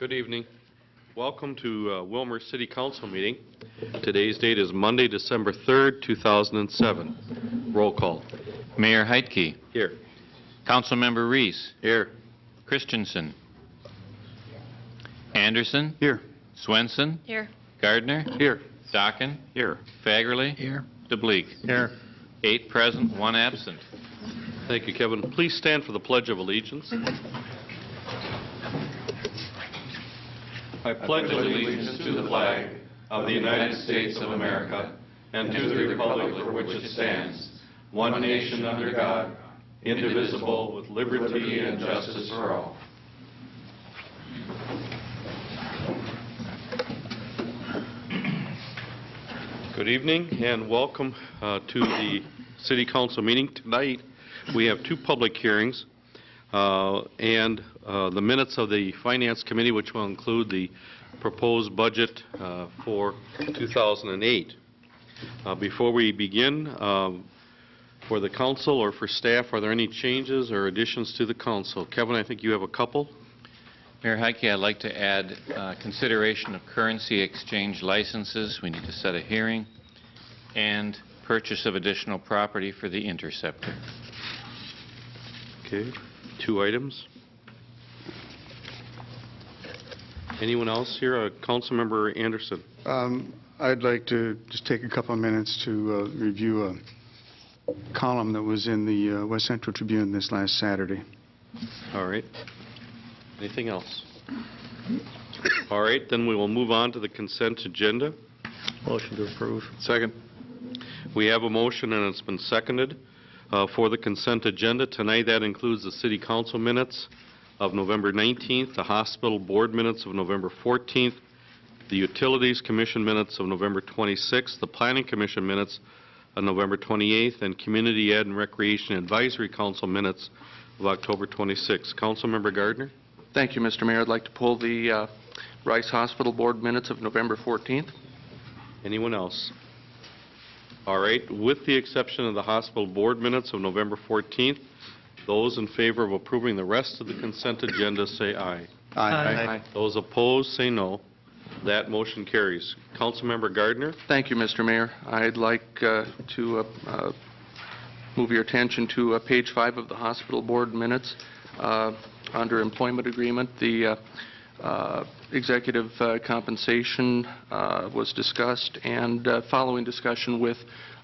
Good evening. Welcome to Willmar City Council meeting. Today's date is Monday, December 3rd, 2007. Roll call. Mayor Heitke. Here. Councilmember Reese. Here. Christensen. Anderson. Here. Swenson. Here. Gardner. Here. Dockin. Here. Fagerly. Here. DeBleek. Here. 8 present, 1 absent. Thank you, Kevin. Please stand for the Pledge of Allegiance. I pledge allegiance to the flag of the United States of America and to the republic for which it stands, one nation under God, indivisible, with liberty and justice for all. Good evening and welcome to the City Council meeting. Tonight we have 2 public hearings and the minutes of the Finance Committee, which will include the proposed budget for 2008. Before we begin, for the council or for staff, are there any changes or additions to the council? Kevin, I think you have a couple. Mayor Heitke, I'd like to add consideration of currency exchange licenses. We need to set a hearing, and purchase of additional property for the Interceptor. Okay, 2 items. Anyone else here? Councilmember Anderson. I'd like to just take a couple of minutes to review a column that was in the West Central Tribune this last Saturday. All right. Anything else? All right, then we will move on to the consent agenda. Motion to approve. Second. We have a motion and it's been seconded for the consent agenda. Tonight that includes the City Council minutes of November 19th, the Hospital Board minutes of November 14th, the Utilities Commission minutes of November 26th, the Planning Commission minutes of November 28th, and Community Ed and Recreation Advisory Council minutes of October 26th. Councilmember Gardner. Thank you, Mr. Mayor. I'd like to pull the Rice Hospital Board minutes of November 14th. Anyone else? All right. With the exception of the Hospital Board minutes of November 14th, those in favor of approving the rest of the consent agenda say aye. Aye. Those opposed say no. That motion carries. Councilmember Gardner. Thank you, Mr. Mayor. I'd like to move your attention to page 5 of the Hospital Board minutes. Under employment agreement, the executive compensation was discussed, and following discussion with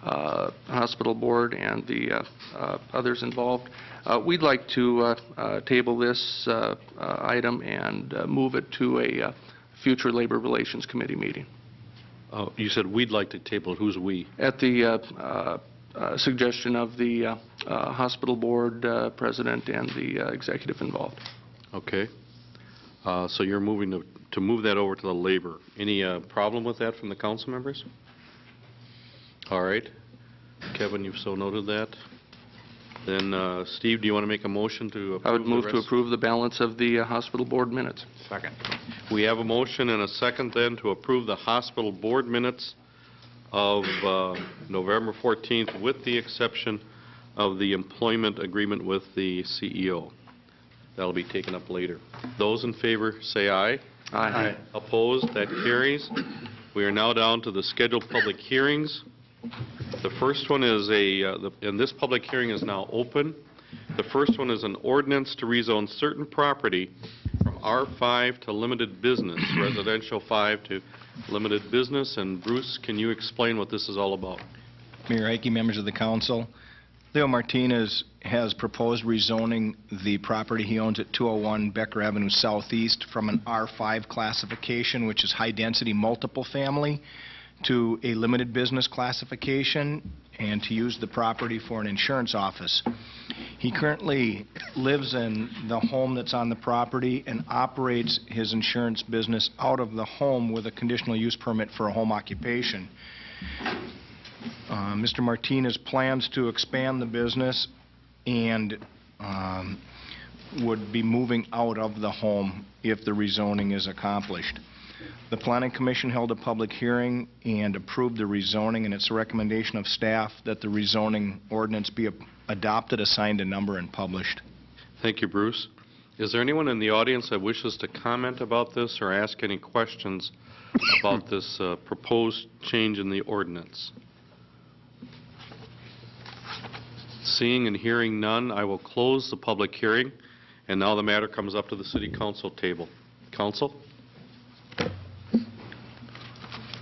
Hospital Board and the others involved, we'd like to table this item and move it to a future Labor Relations Committee meeting. Oh, you said we'd like to table it. Who's we? At the suggestion of the Hospital Board President and the executive involved. Okay. So you're moving to move that over to the Labor. Any problem with that from the council members? All right. Kevin, you've so noted that. Then, Steve, do you want to make a motion to approve? I would move to approve the balance of the Hospital Board minutes. Second. We have a motion and a second then to approve the Hospital Board minutes of November 14th with the exception of the employment agreement with the CEO. That'll be taken up later. Those in favor say aye. Aye. Opposed? That carries. We are now down to the scheduled public hearings. The first one is and this public hearing is now open. The first one is an ordinance to rezone certain property from R5 to limited business, residential 5 to limited business. And Bruce, can you explain what this is all about? Mayor Heitke, members of the council, Leo Martinez has proposed rezoning the property he owns at 201 Becker Avenue Southeast from an R5 classification, which is high-density multiple family, to a limited business classification, and to use the property for an insurance office. He currently lives in the home that's on the property and operates his insurance business out of the home with a conditional use permit for a home occupation. Mr. Martinez plans to expand the business and would be moving out of the home if the rezoning is accomplished. The Planning Commission held a public hearing and approved the rezoning, and it's a recommendation of staff that the rezoning ordinance be adopted, assigned a number, and published. Thank you, Bruce. Is there anyone in the audience that wishes to comment about this or ask any questions about this proposed change in the ordinance? Seeing and hearing none, I will close the public hearing, and now the matter comes up to the City Council table. Council?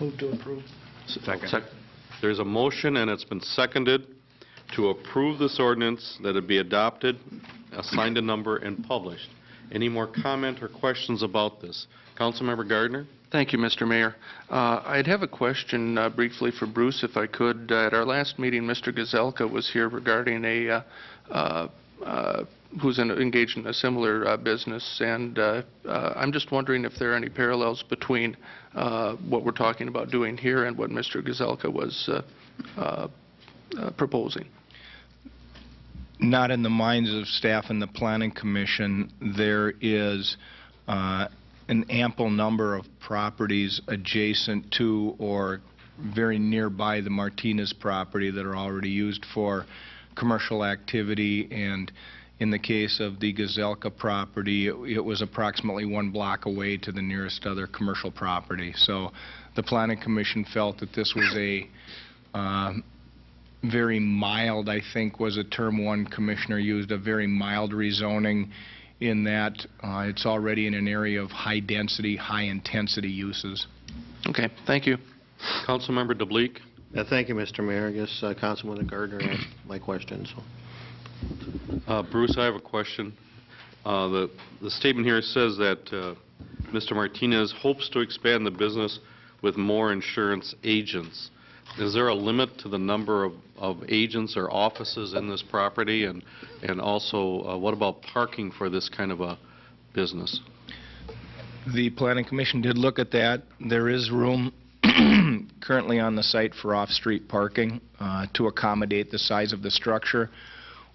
Move to approve. Second. There's a motion, and it's been seconded to approve this ordinance, that it be adopted, assigned a number, and published. Any more comment or questions about this? Councilmember Gardner? Thank you, Mr. Mayor. I'd have a question briefly for Bruce, if I could. At our last meeting, Mr. Gazelka was here regarding who's engaged in a similar business, and I'm just wondering if there are any parallels between what we're talking about doing here and what Mr. Gazelka was proposing. Not in the minds of staff and the Planning Commission. There is an ample number of properties adjacent to or very nearby the Martinez property that are already used for commercial activity, and in the case of the Gazelka property, it was approximately 1 block away to the nearest other commercial property. So the Planning Commission felt that this was a very mild, I think was a term one commissioner used, a very mild rezoning, in that it's already in an area of high density, high intensity uses. Okay, thank you. Councilmember DeBleek? Thank you, Mr. Mayor. I guess Councilman Gardner asked my question. So. Bruce, I have a question. The statement here says that Mr. Martinez hopes to expand the business with more insurance agents. Is there a limit to the number of agents or offices in this property? And also, what about parking for this kind of a business? The Planning Commission did look at that. There is room currently on the site for off-street parking to accommodate the size of the structure.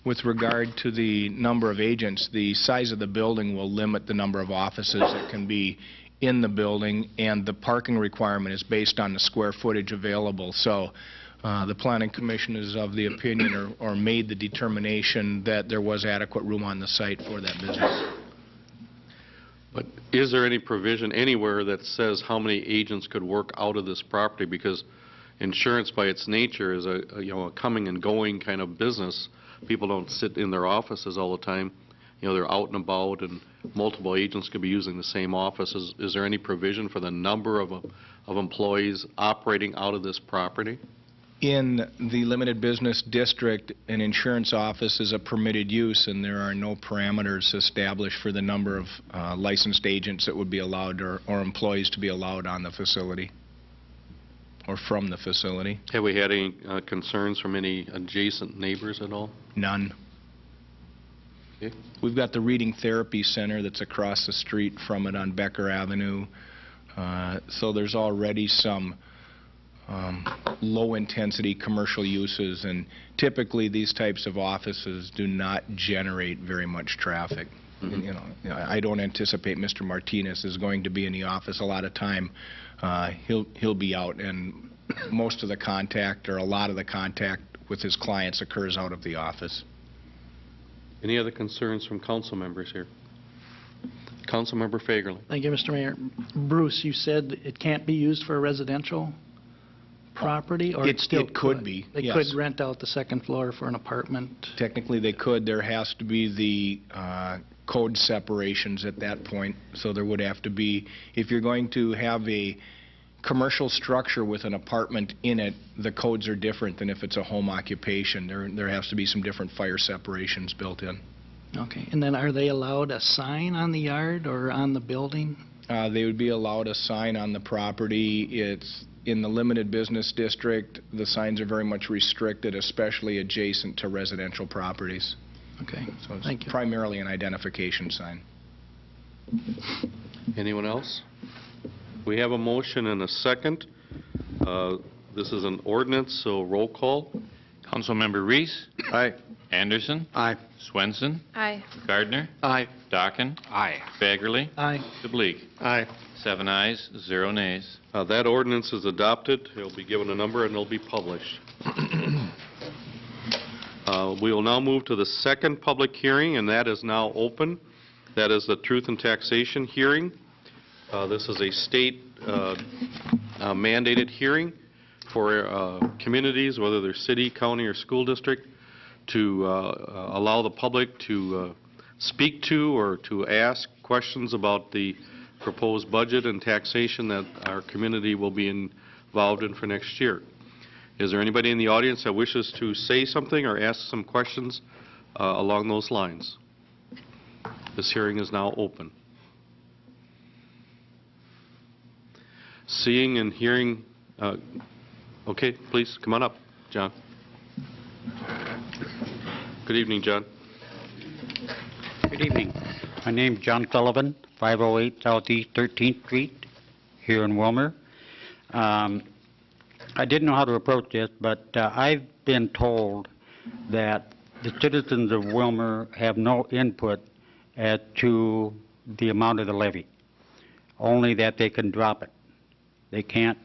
With regard to the number of agents, the size of the building will limit the number of offices that can be in the building, and the parking requirement is based on the square footage available. So the Planning Commission is of the opinion or made the determination that there was adequate room on the site for that business. But is there any provision anywhere that says how many agents could work out of this property? Because insurance by its nature is a coming and going kind of business. People don't sit in their offices all the time. They're out and about, and multiple agents could be using the same office. Is there any provision for the number of employees operating out of this property? In the limited business district, an insurance office is a permitted use, and there are no parameters established for the number of licensed agents that would be allowed or employees to be allowed on the facility or from the facility. Have we had any concerns from any adjacent neighbors at all? None. Okay. We've got the Reading Therapy Center that's across the street from it on Becker Avenue. So there's already some low-intensity commercial uses, and typically these types of offices do not generate very much traffic. Mm-hmm. I don't anticipate Mr. Martinez is going to be in the office a lot of time. He'll be out, and most of the contact or a lot of the contact with his clients occurs out of the office. Any other concerns from council members here? Councilmember Fagerly. Thank you, Mr. Mayor. Bruce, you said it can't be used for a residential property, or It still could be, They yes. could rent out the second floor for an apartment. Technically, they could. There has to be the code separations at that point. So there would have to be, if you're going to have a commercial structure with an apartment in it, the codes are different than if it's a home occupation. There has to be some different fire separations built in. Okay. And then are they allowed a sign on the yard or on the building? They would be allowed a sign on the property. It's in the limited business district. The signs are very much restricted, especially adjacent to residential properties. Okay. So it's Thank you. primarily an identification sign. Anyone else? We have a motion and a second. This is an ordinance, so roll call. Councilmember Reese. Aye. Anderson. Aye. Swenson. Aye. Gardner. Aye. Dockin. Aye. Fagerly. Aye. DeBleek. Aye. 7 ayes, 0 nays. That ordinance is adopted. It'll be given a number and it'll be published. We will now move to the second public hearing, and that is now open. That is the Truth in Taxation hearing. This is a state mandated hearing for communities, whether they're city, county, or school district, to allow the public to speak to or to ask questions about the proposed budget and taxation that our community will be involved in for next year. Is there anybody in the audience that wishes to say something or ask some questions along those lines? This hearing is now open. Seeing and hearing, okay, please come on up, John. Good evening, John. Good evening. My name's John Sullivan, 508 Southeast 13th Street here in Willmar. I didn't know how to approach this, but I've been told that the citizens of Willmar have no input as to the amount of the levy, only that they can drop it. They can't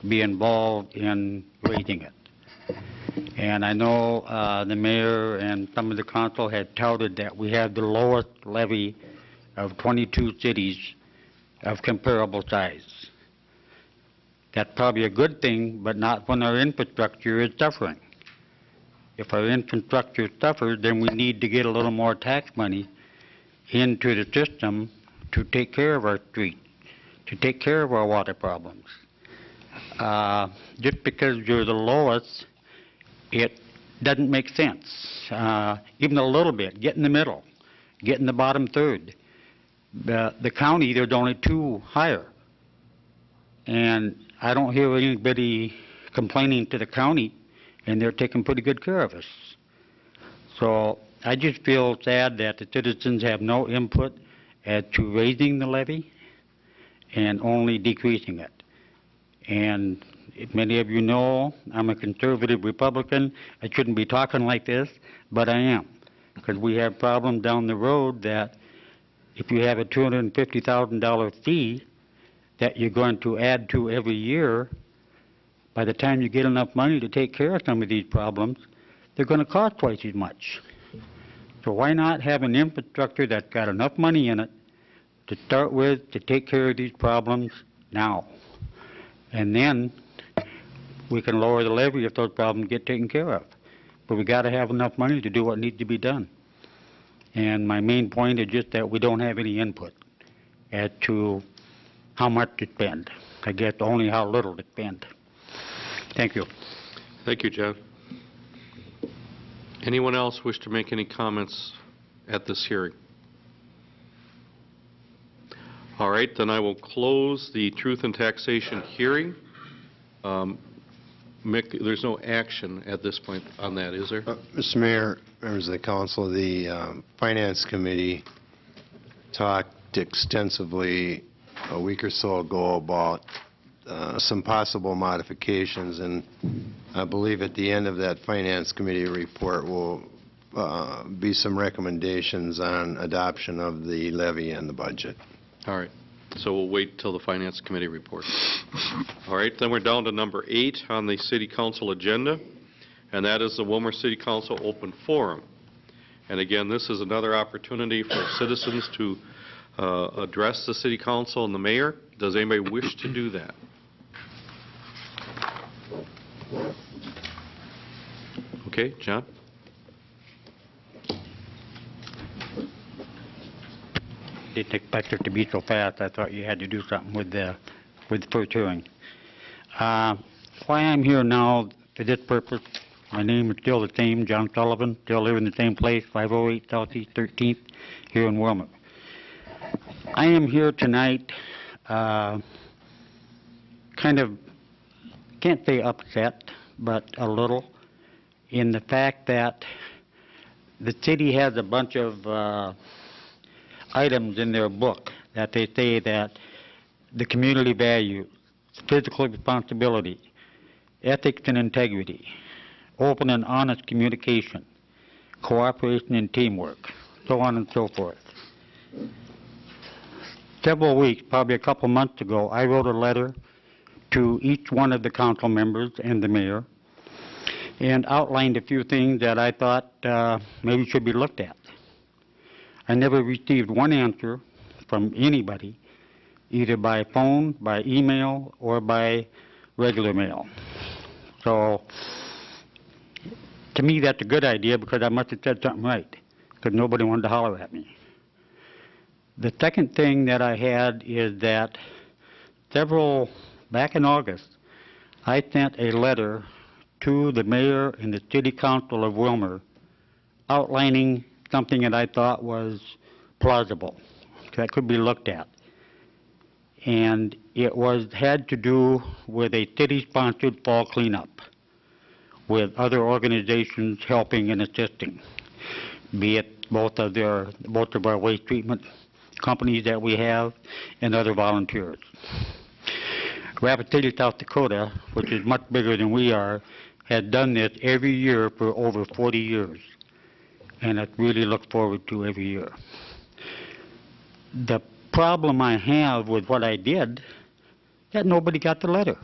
be involved in raising it. And I know the mayor and some of the council had touted that we have the lowest levy of 22 cities of comparable size. That's probably a good thing, but not when our infrastructure is suffering. If our infrastructure suffers, then we need to get a little more tax money into the system to take care of our streets, to take care of our water problems. Just because you're the lowest, it doesn't make sense. Even a little bit, get in the middle, get in the bottom third. The county, there's only 2 higher. And I don't hear anybody complaining to the county, and they're taking pretty good care of us. So I just feel sad that the citizens have no input as to raising the levy and only decreasing it. And if many of you know, I'm a conservative Republican. I shouldn't be talking like this, but I am, because we have problems down the road that if you have a $250,000 fee that you're going to add to every year, by the time you get enough money to take care of some of these problems, they're going to cost twice as much. So why not have an infrastructure that's got enough money in it to start with to take care of these problems now? And then we can lower the levy if those problems get taken care of. But we got to have enough money to do what needs to be done. And my main point is just that we don't have any input as to how much to spend. I guess only how little to spend. Thank you. Thank you, John. Anyone else wish to make any comments at this hearing? All right, then I will close the Truth in Taxation hearing. Mick, there's no action at this point on that, is there? Mr. Mayor, members of the council, the Finance Committee talked extensively a week or so ago about some possible modifications, and I believe at the end of that Finance Committee report will be some recommendations on adoption of the levy and the budget. All right. So we'll wait till the Finance Committee report. All right, then we're down to number 8 on the City Council agenda, and that is the Willmar City Council Open Forum. And again, this is another opportunity for citizens to address the City Council and the Mayor. Does anybody wish to do that? Okay, John? Didn't expect it to be so fast. I thought you had to do something with the first hearing. Why I'm here now for this purpose, my name is still the same, John Sullivan, still live in the same place, 508 Southeast 13th, here in Willmar. I am here tonight kind of, can't say upset, but a little, in the fact that the city has a bunch of items in their book that they say that the community values, physical responsibility, ethics and integrity, open and honest communication, cooperation and teamwork, so on and so forth. Several weeks, probably a couple months ago, I wrote a letter to each one of the council members and the mayor and outlined a few things that I thought maybe should be looked at. I never received one answer from anybody, either by phone, by email, or by regular mail. So, to me, that's a good idea because I must have said something right, because nobody wanted to holler at me. The second thing that I had is that back in August, I sent a letter to the mayor and the city council of Willmar outlining something that I thought was plausible, that could be looked at. And it had to do with a city-sponsored fall cleanup with other organizations helping and assisting, be it both of our waste treatment companies that we have and other volunteers. Rapid City, South Dakota, which is much bigger than we are, has done this every year for over 40 years, and I really look forward to every year. The problem I have with what I did, that nobody got the letter.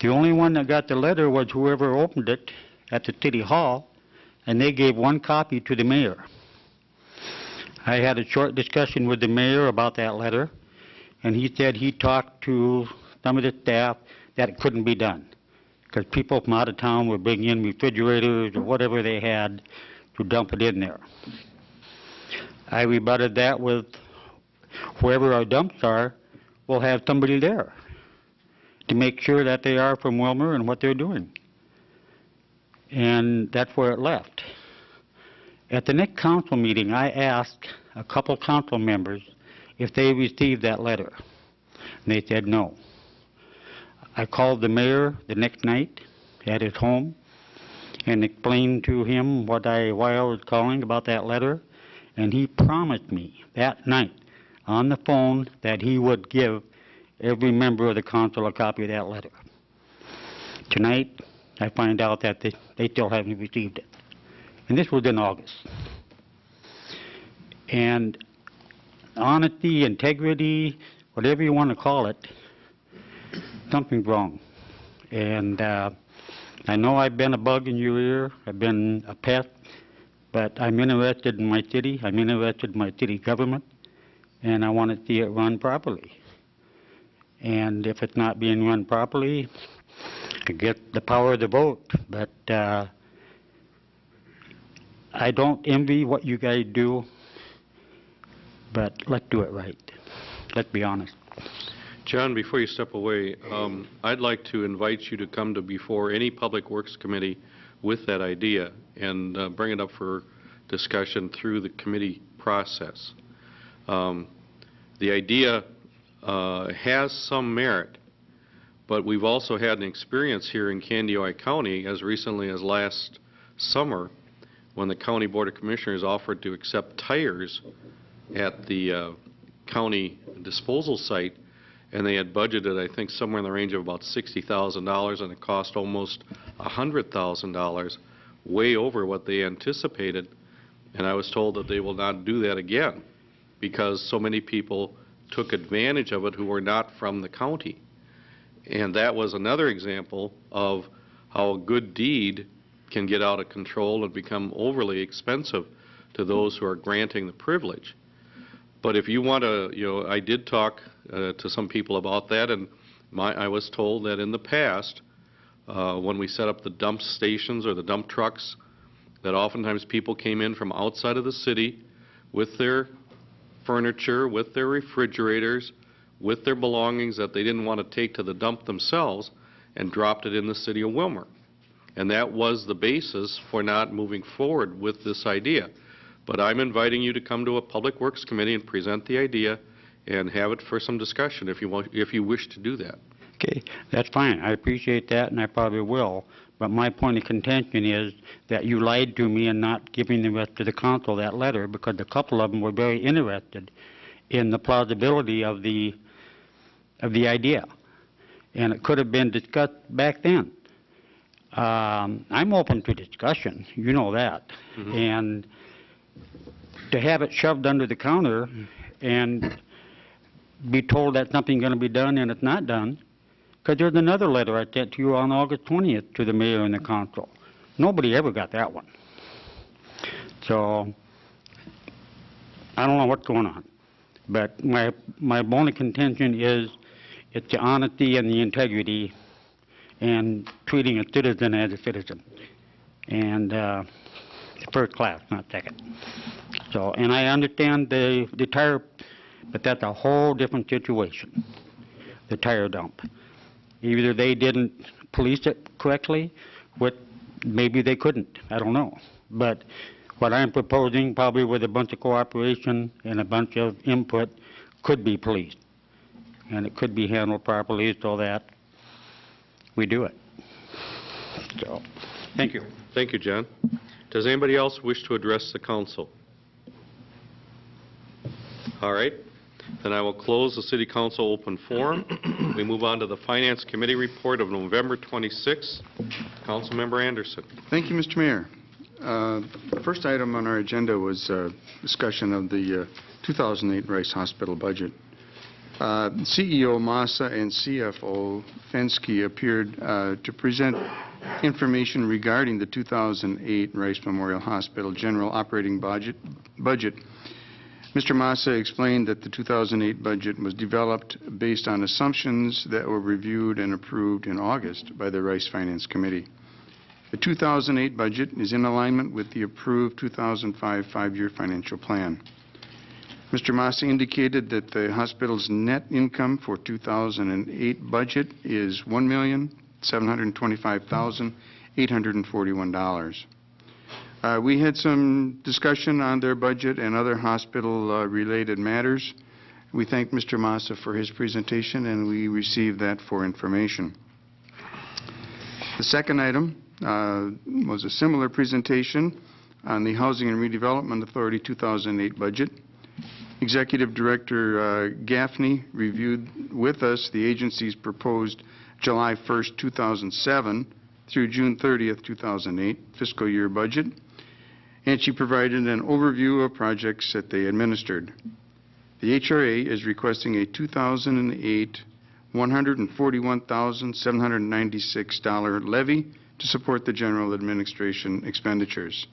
The only one that got the letter was whoever opened it at the city hall, and they gave one copy to the mayor. I had a short discussion with the mayor about that letter, and he said he talked to some of the staff that it couldn't be done because people from out of town were bringing in refrigerators or whatever they had to dump it in there. I rebutted that with wherever our dumps are, we'll have somebody there to make sure that they are from Willmar and what they're doing. And that's where it left. At the next council meeting, I asked a couple council members if they received that letter. And they said no. I called the mayor the next night at his home and explained to him why I was calling about that letter. And he promised me that night on the phone that he would give every member of the council a copy of that letter. Tonight, I find out that they still haven't received it. And this was in August. And honesty, integrity, whatever you want to call it, something's wrong. And I know I've been a bug in your ear, I've been a pest, but I'm interested in my city, I'm interested in my city government, and I want to see it run properly. And if it's not being run properly, I get the power of the vote. But I don't envy what you guys do, but let's do it right. Let's be honest. John, before you step away, I'd like to invite you to come to before any Public Works Committee with that idea and bring it up for discussion through the committee process. The idea has some merit, but we've also had an experience here in Candioi County as recently as last summer when the County Board of Commissioners offered to accept tires at the county disposal site, and they had budgeted, I think, somewhere in the range of about $60,000, and it cost almost $100,000, way over what they anticipated. And I was told that they will not do that again because so many people took advantage of it who were not from the county. And that was another example of how a good deed can get out of control and become overly expensive to those who are granting the privilege. But if you want to, I did talk to some people about that, and I was told that in the past, when we set up the dump stations or the dump trucks, that oftentimes people came in from outside of the city with their furniture, with their refrigerators, with their belongings that they didn't want to take to the dump themselves, and dropped it in the city of Willmar. And that was the basis for not moving forward with this idea. But I'm inviting you to come to a Public Works Committee and present the idea and have it for some discussion if you wish to do that. Okay, that's fine. I appreciate that, and I probably will. But my point of contention is that you lied to me in not giving the rest of the council that letter, because a couple of them were very interested in the plausibility of the idea, and it could have been discussed back then. I'm open to discussion, you know that, and to have it shoved under the counter and be told that something's going to be done and it's not done, because there's another letter I sent to you on August 20th to the mayor and the council. Nobody ever got that one. So I don't know what's going on. But my bone of contention is it's the honesty and the integrity and treating a citizen as a citizen. And first class, not second. So, and I understand the tire, but that's a whole different situation, the tire dump. Either they didn't police it correctly, maybe they couldn't, I don't know. But what I'm proposing, probably with a bunch of cooperation and a bunch of input, could be policed. And it could be handled properly so that we do it. So, thank you. Thank you, John. Does anybody else wish to address the council? All right. Then I will close the City Council open forum. We move on to the Finance Committee report of November 26th. Councilmember Anderson. Thank you, Mr. Mayor. The first item on our agenda was discussion of the 2008 Rice Hospital budget. CEO Massa and CFO Fensky appeared to present information regarding the 2008 Rice Memorial Hospital general operating budget. Mr. Massa explained that the 2008 budget was developed based on assumptions that were reviewed and approved in August by the Rice Finance Committee. The 2008 budget is in alignment with the approved 2005 five-year financial plan. Mr. Massa indicated that the hospital's net income for 2008 budget is $1,725,841. We had some discussion on their budget and other hospital-related matters. We thank Mr. Massa for his presentation, and we received that for information. The second item was a similar presentation on the Housing and Redevelopment Authority 2008 budget. Executive Director Gaffney reviewed with us the agency's proposed July 1st, 2007 through June 30th, 2008 fiscal year budget, and she provided an overview of projects that they administered. The HRA is requesting a 2008 $141,796 levy to support the general administration expenditures.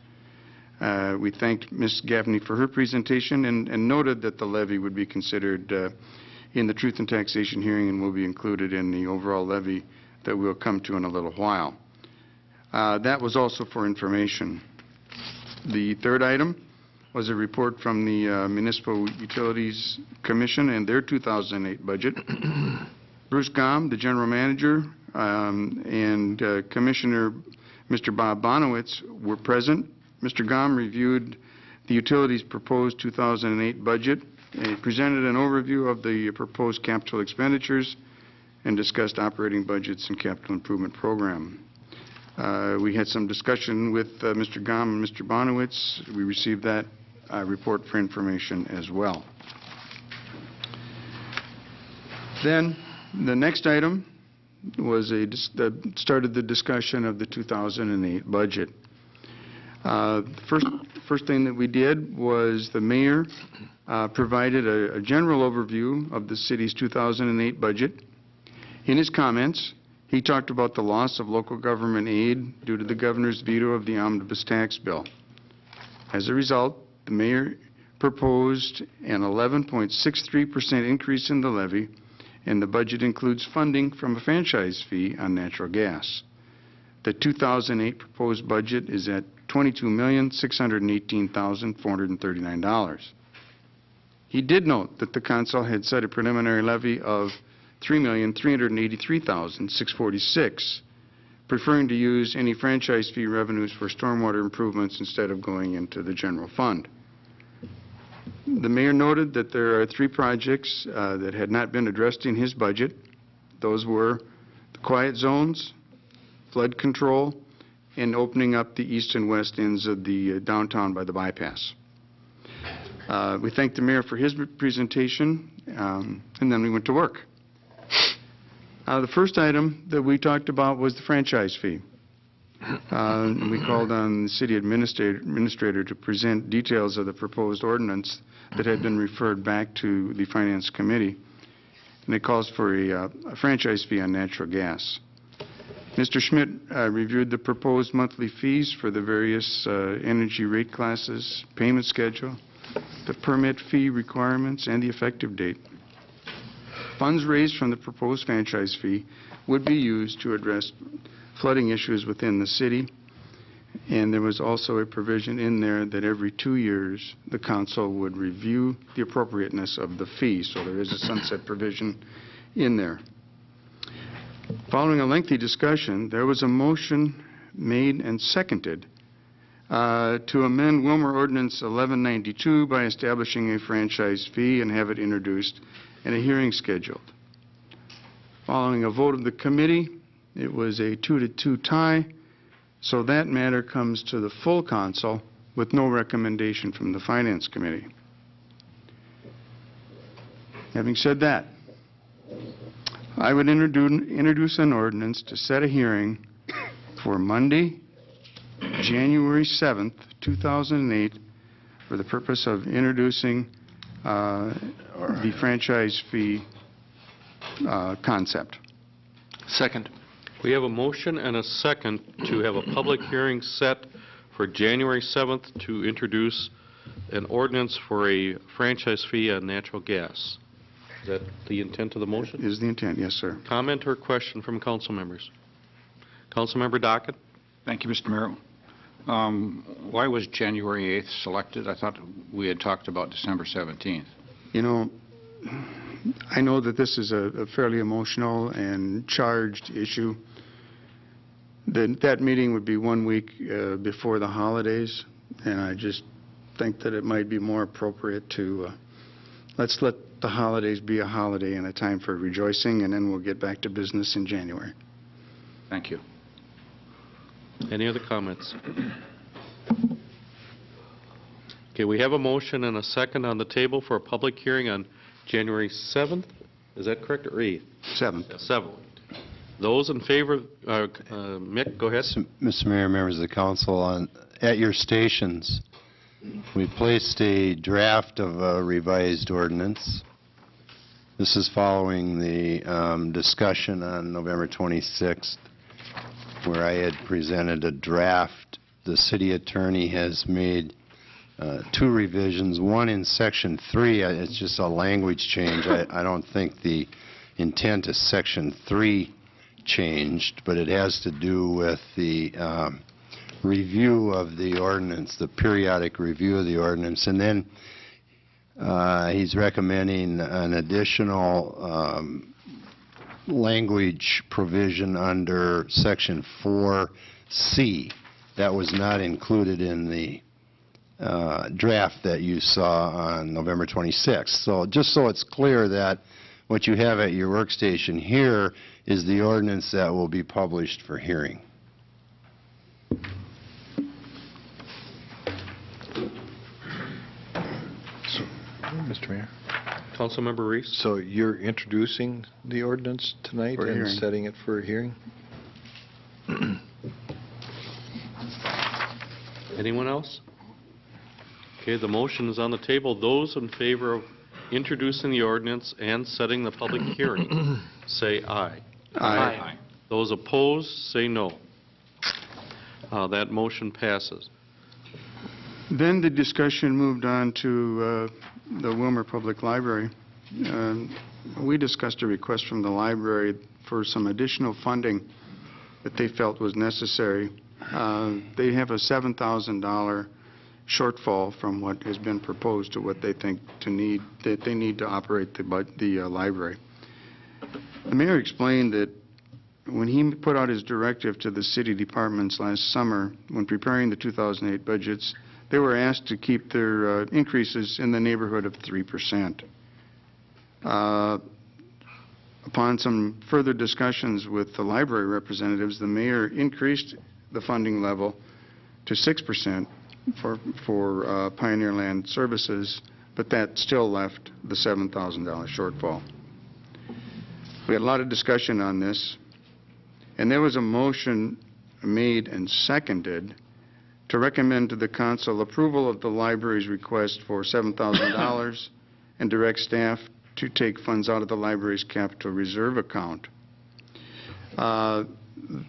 We thanked Ms. Gaffney for her presentation and noted that the levy would be considered in the Truth and Taxation hearing and will be included in the overall levy that we'll come to in a little while. That was also for information. The third item was a report from the Municipal Utilities Commission and their 2008 budget. Bruce Gom, the General Manager, and Commissioner Mr. Bob Bonowitz were present. Mr. Gom reviewed the utilities' proposed 2008 budget and presented an overview of the proposed capital expenditures and discussed operating budgets and capital improvement program. We had some discussion with Mr. Gom and Mr. Bonowitz. We received that report for information as well. Then the next item was started the discussion of the 2008 budget. First thing that we did was the mayor provided a general overview of the city's 2008 budget. In his comments, he talked about the loss of local government aid due to the governor's veto of the omnibus tax bill. As a result, the mayor proposed an 11.63% increase in the levy, and the budget includes funding from a franchise fee on natural gas. The 2008 proposed budget is at $22,618,439. He did note that the council had set a preliminary levy of $3,383,646, preferring to use any franchise fee revenues for stormwater improvements instead of going into the general fund. The mayor noted that there are 3 projects that had not been addressed in his budget. Those were the quiet zones, flood control, and opening up the east and west ends of the downtown by the bypass. We thanked the mayor for his presentation, and then we went to work. The first item that we talked about was the franchise fee. We called on the city administrator to present details of the proposed ordinance that had been referred back to the Finance Committee, and it calls for a franchise fee on natural gas. Mr. Schmidt reviewed the proposed monthly fees for the various energy rate classes, payment schedule, the permit fee requirements, and the effective date. Funds raised from the proposed franchise fee would be used to address flooding issues within the city, and there was also a provision in there that every 2 years, the council would review the appropriateness of the fee, so there is a sunset provision in there. Following a lengthy discussion, there was a motion made and seconded to amend Willmar Ordinance 1192 by establishing a franchise fee and have it introduced and a hearing scheduled. Following a vote of the committee, it was a 2-2 tie, so that matter comes to the full council with no recommendation from the Finance Committee. Having said that, I would introduce an ordinance to set a hearing for Monday, January 7th, 2008, for the purpose of introducing the franchise fee concept. Second. We have a motion and a second to have a public hearing set for January 7th to introduce an ordinance for a franchise fee on natural gas. Is that the intent of the motion? Is the intent, yes, sir. Comment or question from council members? Councilmember Dockett? Thank you, Mr. Mayor. Why was January 8th selected? I thought we had talked about December 17th. You know, I know that this is a fairly emotional and charged issue. That meeting would be 1 week before the holidays, and I just think that it might be more appropriate to let's let the holidays be a holiday and a time for rejoicing, and then we'll get back to business in January. Thank you. Any other comments? Okay, we have a motion and a second on the table for a public hearing on January 7th. Is that correct, or 8th? 7th. 7th. Those in favor, Mick, go ahead. Mr. Mayor, members of the council, at your stations, we placed a draft of a revised ordinance. This is following the discussion on November 26th, where I had presented a draft. The city attorney has made 2 revisions, one in Section 3. It's just a language change. I don't think the intent is Section 3 changed, but it has to do with the review of the ordinance, the periodic review of the ordinance. And then he's recommending an additional language provision under Section 4C. That was not included in the draft that you saw on November 26th. So just so it's clear that what you have at your workstation here is the ordinance that will be published for hearing. Mr. Mayor. Councilmember Reese? So you're introducing the ordinance tonight For and hearing. setting it for a hearing? Anyone else? Okay, the motion is on the table. Those in favor of introducing the ordinance and setting the public hearing, say aye. Aye. Those opposed, say no. That motion passes. Then the discussion moved on to the Willmar Public Library. We discussed a request from the library for some additional funding that they felt was necessary. They have a $7,000 shortfall from what has been proposed to what they think that they need to operate the library. The mayor explained that when he put out his directive to the city departments last summer, when preparing the 2008 budgets, they were asked to keep their increases in the neighborhood of 3%. Upon some further discussions with the library representatives, the mayor increased the funding level to 6% for Pioneer Land Services, but that still left the $7,000 shortfall. We had a lot of discussion on this, and there was a motion made and seconded to recommend to the council approval of the library's request for $7,000 and direct staff to take funds out of the library's capital reserve account.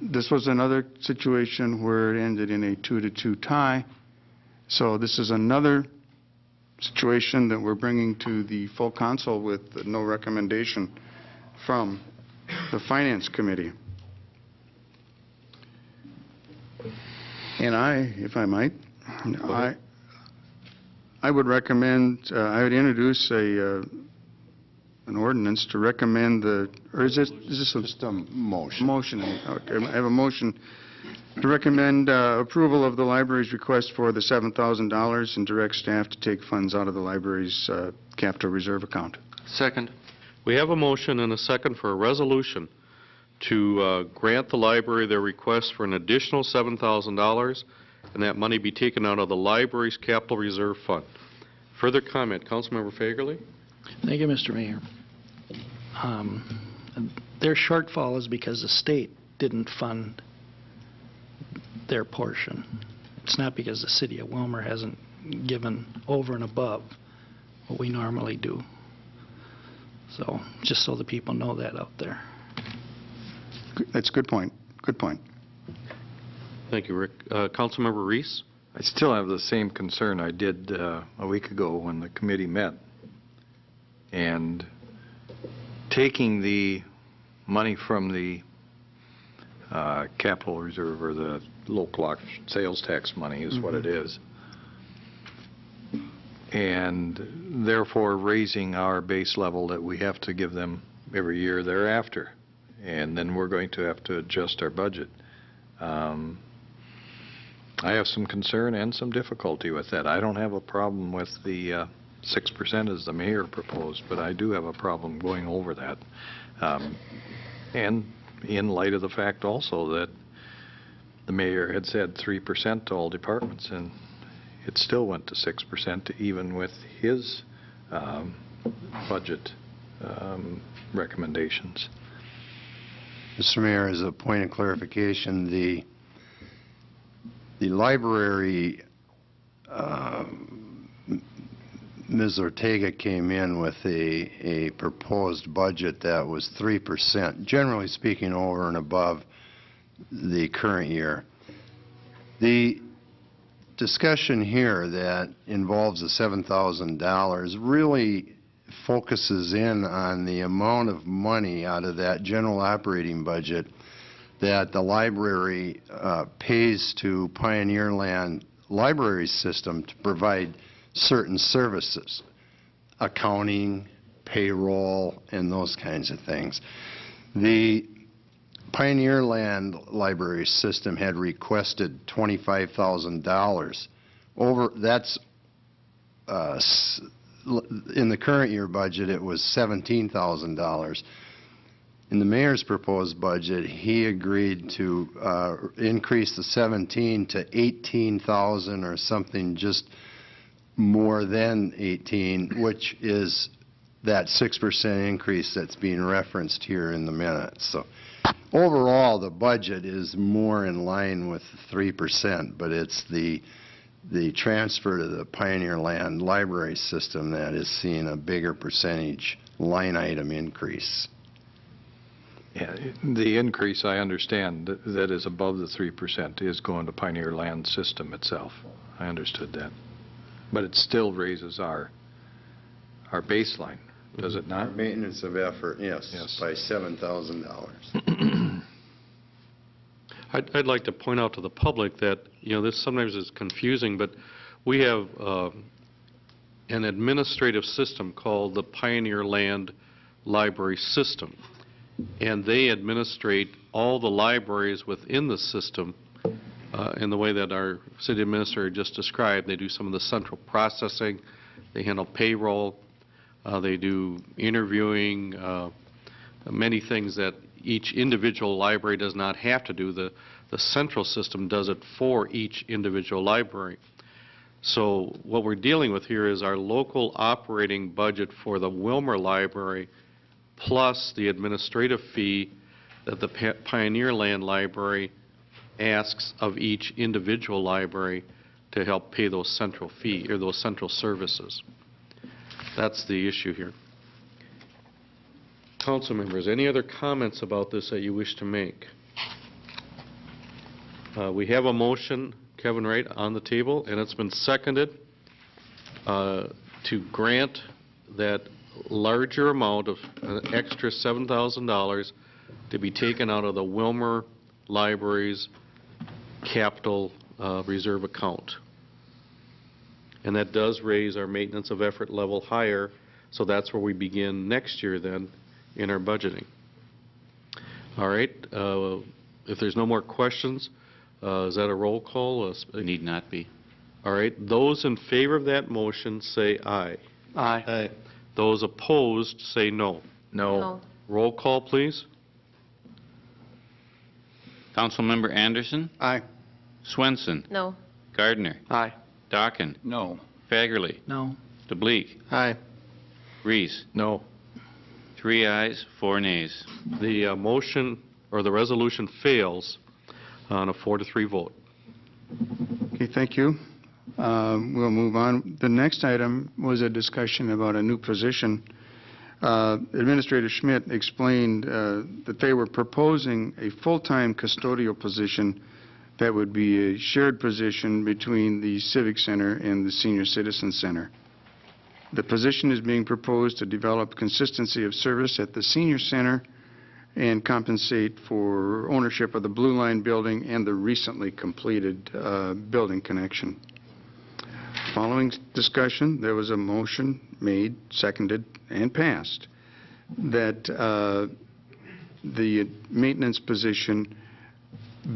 This was another situation where it ended in a 2-2 tie. So this is another situation that we're bringing to the full council with no recommendation from the Finance Committee. And if I might, I would recommend, I would introduce an ordinance to recommend or is this a... Just a motion. Motion. Okay, I have a motion to recommend approval of the library's request for the $7,000 and direct staff to take funds out of the library's capital reserve account. Second. We have a motion and a second for a resolution to grant the library their request for an additional $7,000, and that money be taken out of the library's capital reserve fund. Further comment, Councilmember Fagerly? Thank you, Mr. Mayor. Their shortfall is because the state didn't fund their portion. It's not because the city of Willmar hasn't given over and above what we normally do. So, just so the people know that out there. That's a good point. Good point. Thank you, Rick. Councilmember Reese? I still have the same concern I did a week ago when the committee met. And taking the money from the capital reserve, or the local sales tax money is what it is, and therefore raising our base level that we have to give them every year thereafter. And then we're going to have to adjust our budget. I have some concern and some difficulty with that. I don't have a problem with the 6% as the mayor proposed, but I do have a problem going over that. And in light of the fact also that the mayor had said 3% to all departments, and it still went to 6% even with his budget recommendations. Mr. Mayor, as a point of clarification, the library, Ms. Ortega came in with a proposed budget that was 3%, generally speaking, over and above the current year. The discussion here that involves the $7,000 really focuses in on the amount of money out of that general operating budget that the library pays to Pioneer Land Library System to provide certain services, accounting, payroll, and those kinds of things. The Pioneer Land Library System had requested $25,000. That's in the current year budget, it was $17,000. In the mayor's proposed budget, he agreed to increase the 17 to 18,000 or something, just more than 18, which is that 6% increase that's being referenced here in the minutes. So overall, the budget is more in line with 3%, but it's the transfer to the Pioneer Land Library System that is seeing a bigger percentage line item increase. Yeah, the increase, I understand, that is above the 3% is going to Pioneer Land System itself. I understood that. But it still raises our baseline, does it not? Our maintenance of effort, yes. By $7,000. I'd like to point out to the public that, this sometimes is confusing, but we have an administrative system called the Pioneer Land Library System, and they administrate all the libraries within the system in the way that our city administrator just described. They do some of the central processing, they handle payroll, they do interviewing, many things that each individual library does not have to do. The central system does it for each individual library. So what we're dealing with here is our local operating budget for the Willmar Library plus the administrative fee that the Pioneer Land Library asks of each individual library to help pay those central fee or those central services. That's the issue here. Council members, any other comments about this that you wish to make? We have a motion, Kevin Wright, on the table, and it's been seconded. to grant that larger amount of an extra $7,000 to be taken out of the Willmar Library's capital reserve account. And that does raise our maintenance of effort level higher, so that's where we begin next year then in our budgeting. All right, if there's no more questions, is that a roll call? Need not be. All right, those in favor of that motion say aye. Aye. Those opposed say no. No. Roll call, please. Councilmember Anderson, Aye. Swenson, No. Gardner, Aye. Dockin, No. Fagerly, No. DeBleek, Aye. Reese. No. 3 ayes, 4 nays. The motion or the resolution fails on a 4-3 vote. Okay, thank you. We'll move on. The next item was a discussion about a new position. Administrator Schmidt explained that they were proposing a full-time custodial position that would be a shared position between the Civic Center and the Senior Citizen Center. The position is being proposed to develop consistency of service at the Senior Center and compensate for ownership of the Blue Line building and the recently completed building connection. Following discussion, there was a motion made, seconded, and passed that the maintenance position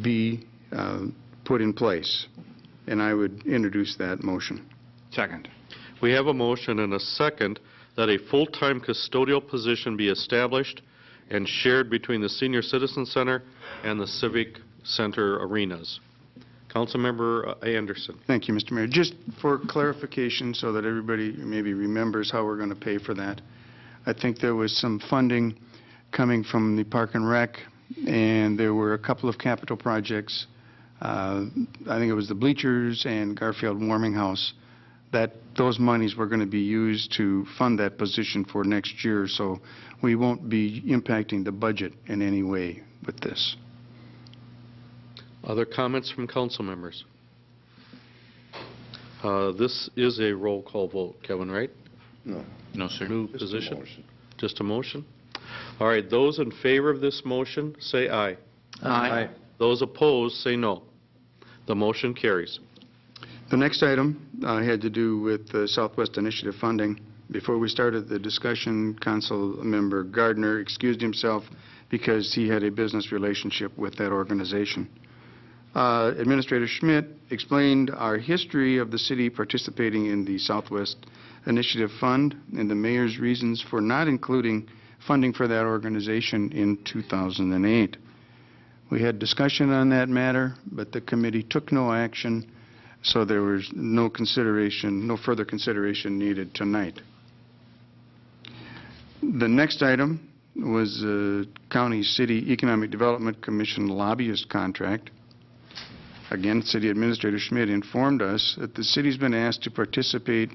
be put in place. And I would introduce that motion. Second. We have a motion and a second that a full-time custodial position be established and shared between the Senior Citizen Center and the Civic Center arenas. Councilmember Anderson. Thank you, Mr. Mayor. Just for clarification so that everybody maybe remembers how we're going to pay for that, I think there was some funding coming from the Park and Rec, and there were a couple of capital projects. I think it was the bleachers and Garfield Warming House, that those monies were going to be used to fund that position for next year, so we won't be impacting the budget in any way with this. Other comments from council members? This is a roll call vote, Kevin, right? No, sir. New position? Just a motion? All right, those in favor of this motion, say aye. Aye. Those opposed, say no. The motion carries. The next item had to do with the Southwest Initiative funding. Before we started the discussion, Councilmember Gardner excused himself because he had a business relationship with that organization. Administrator Schmidt explained our history of the city participating in the Southwest Initiative Fund and the mayor's reasons for not including funding for that organization in 2008. We had discussion on that matter, but the committee took no action, so there was no further consideration needed tonight. The next item was County City Economic Development Commission lobbyist contract. Again, City Administrator Schmidt informed us that the city's been asked to participate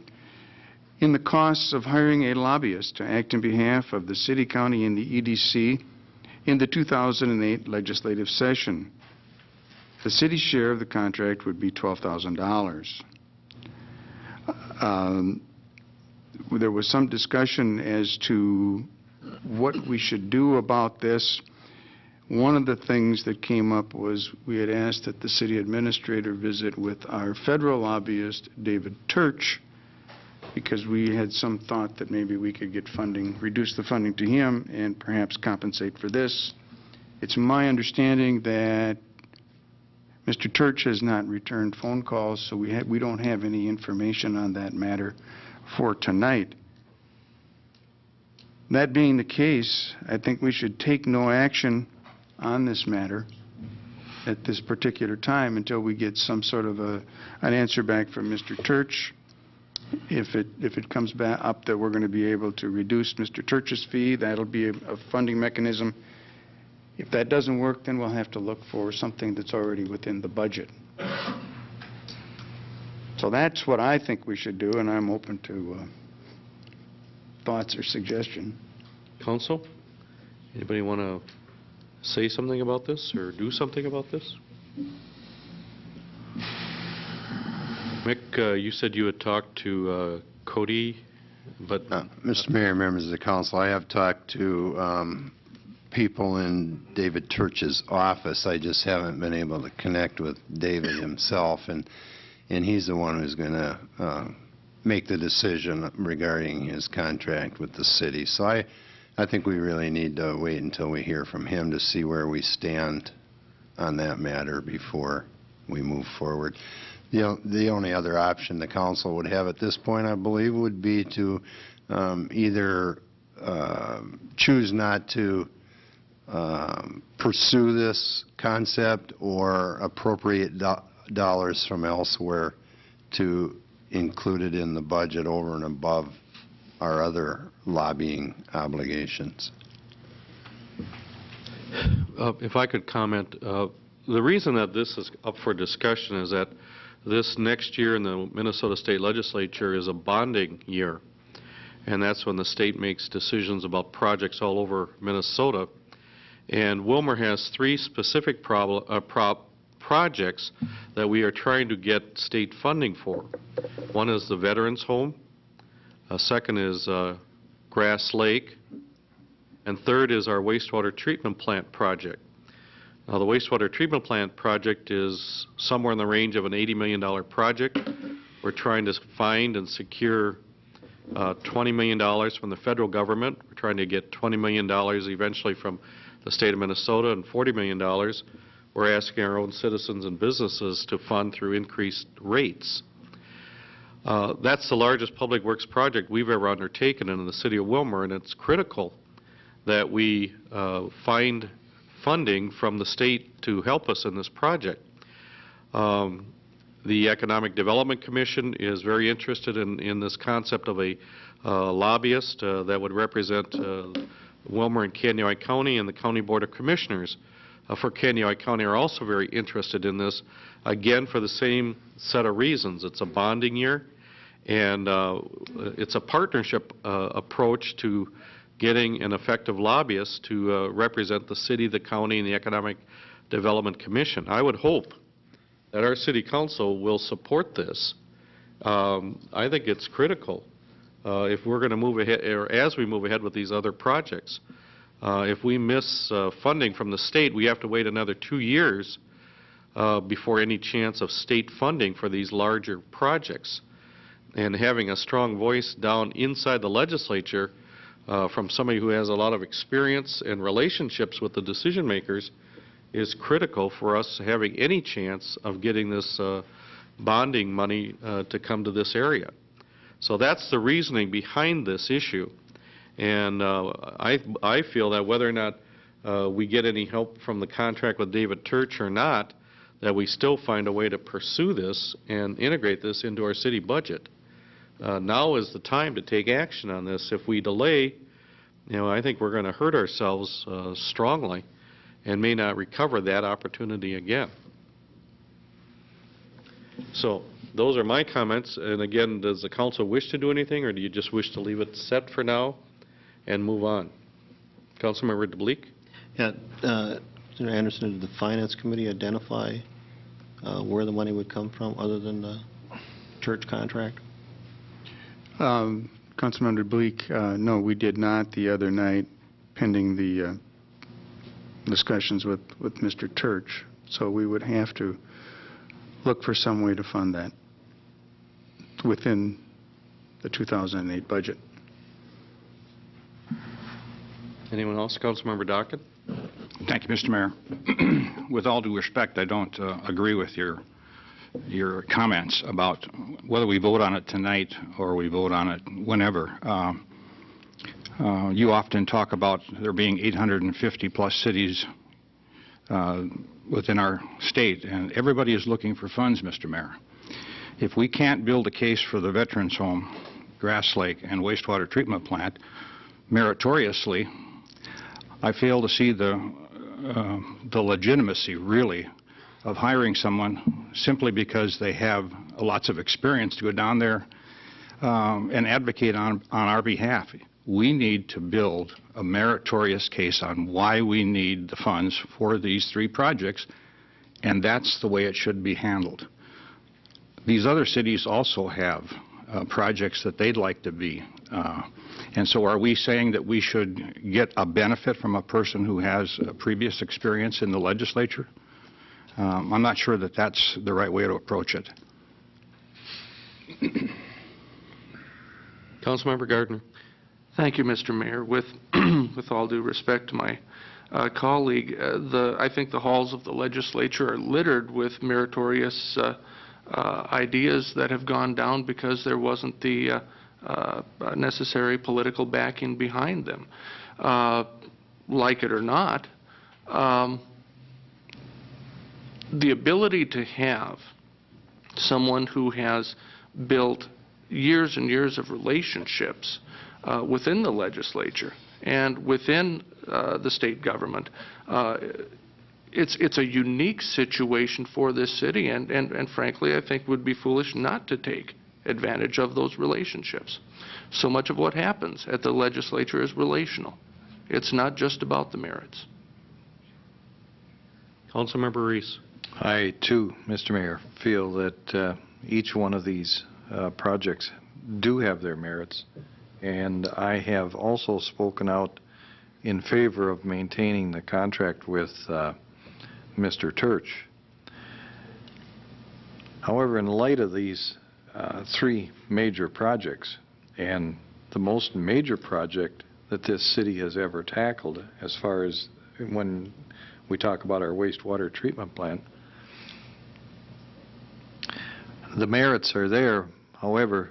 in the costs of hiring a lobbyist to act in behalf of the city, county, and the EDC in the 2008 legislative session. The city's share of the contract would be $12,000. There was some discussion as to what we should do about this. One of the things that came up was we had asked that the city administrator visit with our federal lobbyist, David Turch, because we had some thought that maybe we could get funding, reduce the funding to him, and perhaps compensate for this. It's my understanding that Mr. Turch has not returned phone calls, so we don't have any information on that matter for tonight. That being the case, I think we should take no action on this matter at this particular time until we get some sort of an answer back from Mr. Turch. If it comes back up that we're going to be able to reduce Mr. Turch's fee, that'll be a funding mechanism. If that doesn't work, then we'll have to look for something that's already within the budget. So that's what I think we should do, and I'm open to thoughts or suggestion. Council, anybody want to say something about this or do something about this? Mick, you said you had talked to Cody, but... Mr. Mayor, members of the council, I have talked to people in David Turch's office. I just haven't been able to connect with David himself, and he's the one who's going to make the decision regarding his contract with the city. So I think we really need to wait until we hear from him to see where we stand on that matter before we move forward. The only other option the council would have at this point, I believe, would be to either choose not to pursue this concept or appropriate dollars from elsewhere to include it in the budget over and above our other lobbying obligations. If I could comment, the reason that this is up for discussion is that this next year in the Minnesota State Legislature is a bonding year, and that's when the state makes decisions about projects all over Minnesota. And Willmar has 3 specific projects that we are trying to get state funding for. One is the Veterans Home, second is Grass Lake, and third is our wastewater treatment plant project. Now, the wastewater treatment plant project is somewhere in the range of an $80 million project. We're trying to find and secure $20 million from the federal government. We're trying to get $20 million eventually from the state of Minnesota, and $40 million we're asking our own citizens and businesses to fund through increased rates. That's the largest public works project we've ever undertaken in the city of Willmar, and it's critical that we find funding from the state to help us in this project. The Economic Development Commission is very interested in this concept of a lobbyist that would represent Willmar and Kansas County, and the County Board of Commissioners for Kansas County are also very interested in this, again for the same set of reasons. It's a bonding year, and it's a partnership approach to getting an effective lobbyist to represent the city, the county, and the Economic Development Commission. I would hope that our city council will support this. I think it's critical if we're going to move ahead, or as we move ahead with these other projects. If we miss funding from the state, we have to wait another 2 years before any chance of state funding for these larger projects. And having a strong voice down inside the legislature from somebody who has a lot of experience and relationships with the decision makers is critical for us having any chance of getting this bonding money to come to this area. So that's the reasoning behind this issue. And I feel that whether or not we get any help from the contract with David Turch or not, that we still find a way to pursue this and integrate this into our city budget. Now is the time to take action on this. If we delay, I think we're going to hurt ourselves strongly and may not recover that opportunity again. So those are my comments. And again, does the council wish to do anything, or do you just wish to leave it set for now and move on? Councilmember DeBleek? Yeah, Senator Anderson, did the Finance Committee identify where the money would come from other than the church contract? Councilmember Bleak, no, we did not the other night, pending the discussions with Mr. Turch. So we would have to look for some way to fund that within the 2008 budget. Anyone else? Councilmember Dockett? Thank you, Mr. Mayor. With all due respect, I don't agree with your comments about whether we vote on it tonight or we vote on it whenever. You often talk about there being 850-plus cities within our state, and everybody is looking for funds, Mr. Mayor. If we can't build a case for the Veterans Home, Grass Lake, and wastewater treatment plant meritoriously, I fail to see the legitimacy, really, of hiring someone simply because they have lots of experience to go down there and advocate on our behalf. We need to build a meritorious case on why we need the funds for these 3 projects, and that's the way it should be handled. These other cities also have projects that they'd like to be. And so are we saying that we should get a benefit from a person who has previous experience in the legislature? I'm not sure that that's the right way to approach it. Councilmember Gardner. Thank you, Mr. Mayor. With all due respect to my colleague, I think the halls of the legislature are littered with meritorious ideas that have gone down because there wasn't the necessary political backing behind them. Like it or not, the ability to have someone who has built years and years of relationships within the legislature and within the state government, it's a unique situation for this city, and frankly, I think would be foolish not to take advantage of those relationships. So much of what happens at the legislature is relational. It's not just about the merits. Councilmember Reese. I, too, Mr. Mayor, feel that each one of these projects do have their merits, and I have also spoken out in favor of maintaining the contract with Mr. Turch. However, in light of these three major projects, and the most major project that this city has ever tackled as far as when we talk about our wastewater treatment plant, the merits are there. However,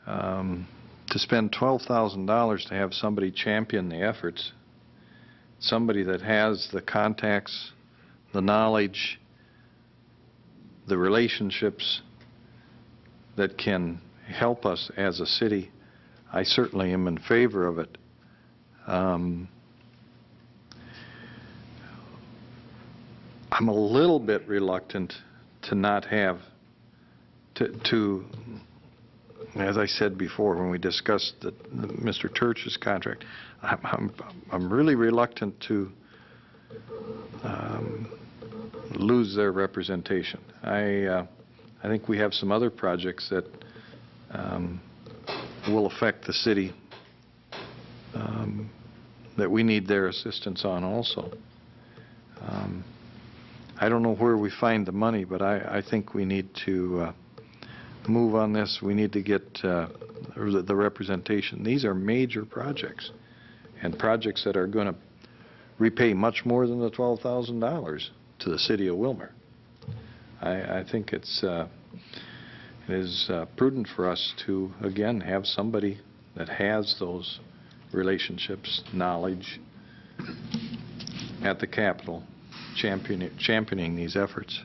to spend $12,000 to have somebody champion the efforts, somebody that has the contacts, the knowledge, the relationships that can help us as a city, I certainly am in favor of it. I'm a little bit reluctant to not have to, as I said before when we discussed Mr. Turch's contract, I'm really reluctant to lose their representation. I think we have some other projects that will affect the city that we need their assistance on also. I don't know where we find the money, but I think we need to move on this. We need to get the representation. These are major projects, and projects that are going to repay much more than the $12,000 to the city of Willmar. I think it is prudent for us to, again, have somebody that has those relationships, knowledge at the Capitol, championing these efforts.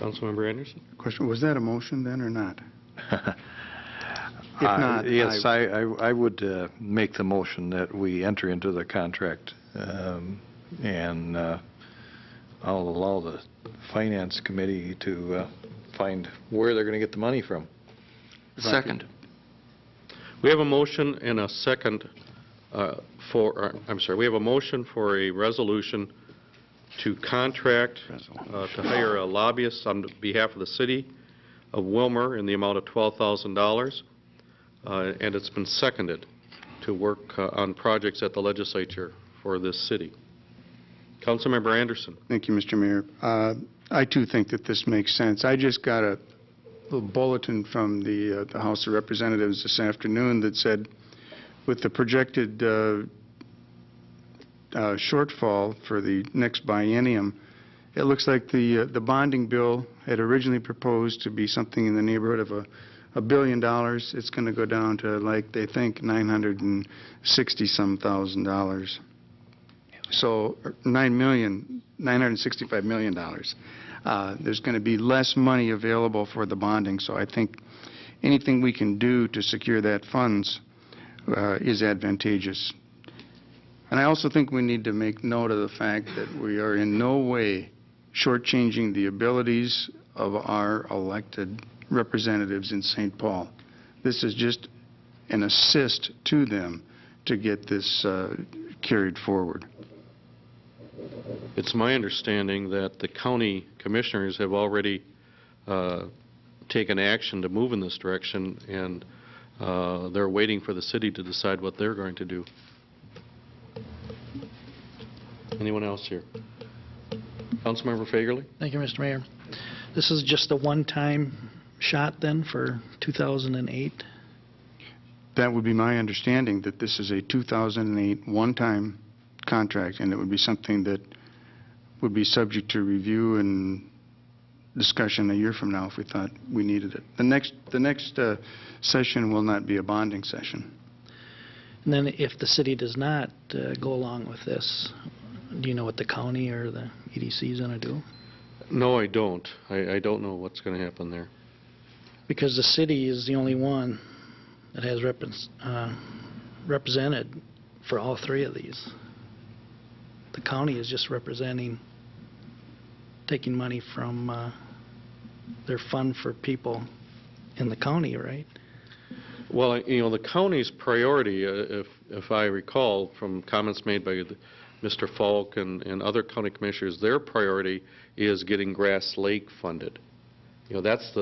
Councilmember Anderson. Question, was that a motion then or not? If not, yes, I would make the motion that we enter into the contract, and I'll allow the Finance Committee to find where they're going to get the money from. Second. We have a motion and a second we have a motion for a resolution to contract to hire a lobbyist on behalf of the city of Willmar in the amount of $12,000, and it's been seconded to work on projects at the legislature for this city. Councilmember Anderson. Thank you, Mr. Mayor. I, too, think that this makes sense. I just got a little bulletin from the House of Representatives this afternoon that said with the projected shortfall for the next biennium, it looks like the bonding bill had originally proposed to be something in the neighborhood of $1 billion. It's going to go down to, like they think, $960-some thousand. So $965 million. There's going to be less money available for the bonding. So I think anything we can do to secure that funds is advantageous. And I also think we need to make note of the fact that we are in no way shortchanging the abilities of our elected representatives in St. Paul. This is just an assist to them to get this carried forward. It's my understanding that the county commissioners have already taken action to move in this direction, and they're waiting for the city to decide what they're going to do. Anyone else here? Councilmember Fagerly? Thank you, Mr. Mayor. This is just a one-time shot then for 2008? That would be my understanding, that this is a 2008 one-time contract, and it would be something that would be subject to review and discussion a year from now if we thought we needed it. The next session will not be a bonding session. And then if the city does not go along with this, do you know what the county or the EDC is going to do? No, I don't. I don't know what's going to happen there. Because the city is the only one that has represented for all three of these. The county is just representing, taking money from their fund for people in the county, right? Well, the county's priority, if I recall from comments made by Mr. Falk and other county commissioners, their priority is getting Grass Lake funded. That's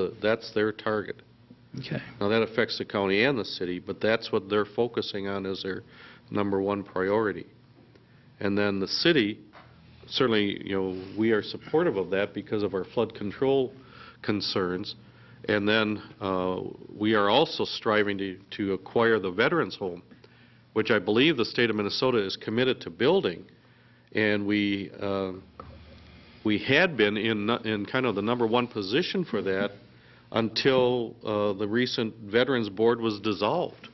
their target. Okay. Now, that affects the county and the city, but that's what they're focusing on as their #1 priority. And then the city, certainly, we are supportive of that because of our flood control concerns. And then we are also striving to acquire the Veterans Home, which I believe the state of Minnesota is committed to building. And we had been in kind of the #1 position for that until the recent Veterans Board was dissolved.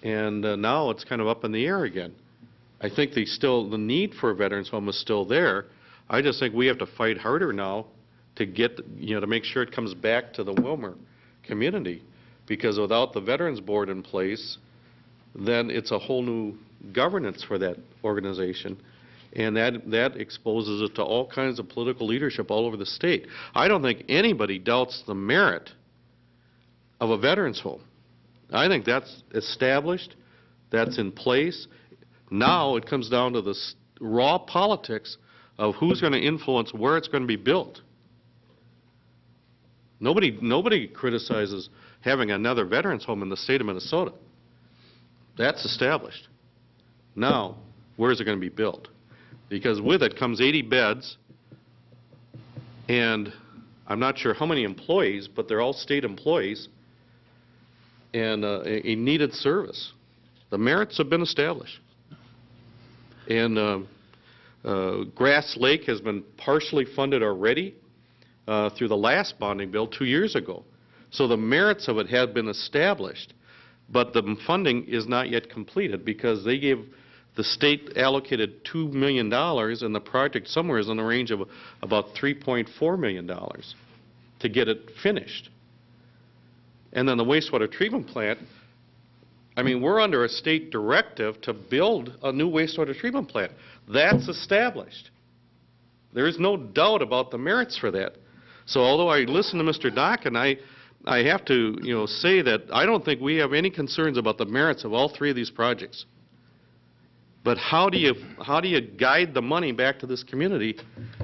And now it's kind of up in the air again. I think the need for a Veterans Home is still there. I just think we have to fight harder now to get, to make sure it comes back to the Willmar community. Because without the Veterans Board in place, then it's a whole new governance for that organization. And that exposes it to all kinds of political leadership all over the state. I don't think anybody doubts the merit of a Veterans Home. I think that's established, that's in place. Now it comes down to the raw politics of who's going to influence where it's going to be built. Nobody criticizes having another Veterans Home in the state of Minnesota. That's established. Now, where is it going to be built? Because with it comes 80 beds, and I'm not sure how many employees, but they're all state employees, and a needed service. The merits have been established. And Grass Lake has been partially funded already through the last bonding bill 2 years ago. So the merits of it have been established, but the funding is not yet completed because the state allocated $2 million, and the project somewhere is in the range of about $3.4 million to get it finished. And then the wastewater treatment plant, we're under a state directive to build a new wastewater treatment plant. That's established. There is no doubt about the merits for that. So although I listen to Mr. Dock, and I have to say that I don't think we have any concerns about the merits of all three of these projects. But how do you guide the money back to this community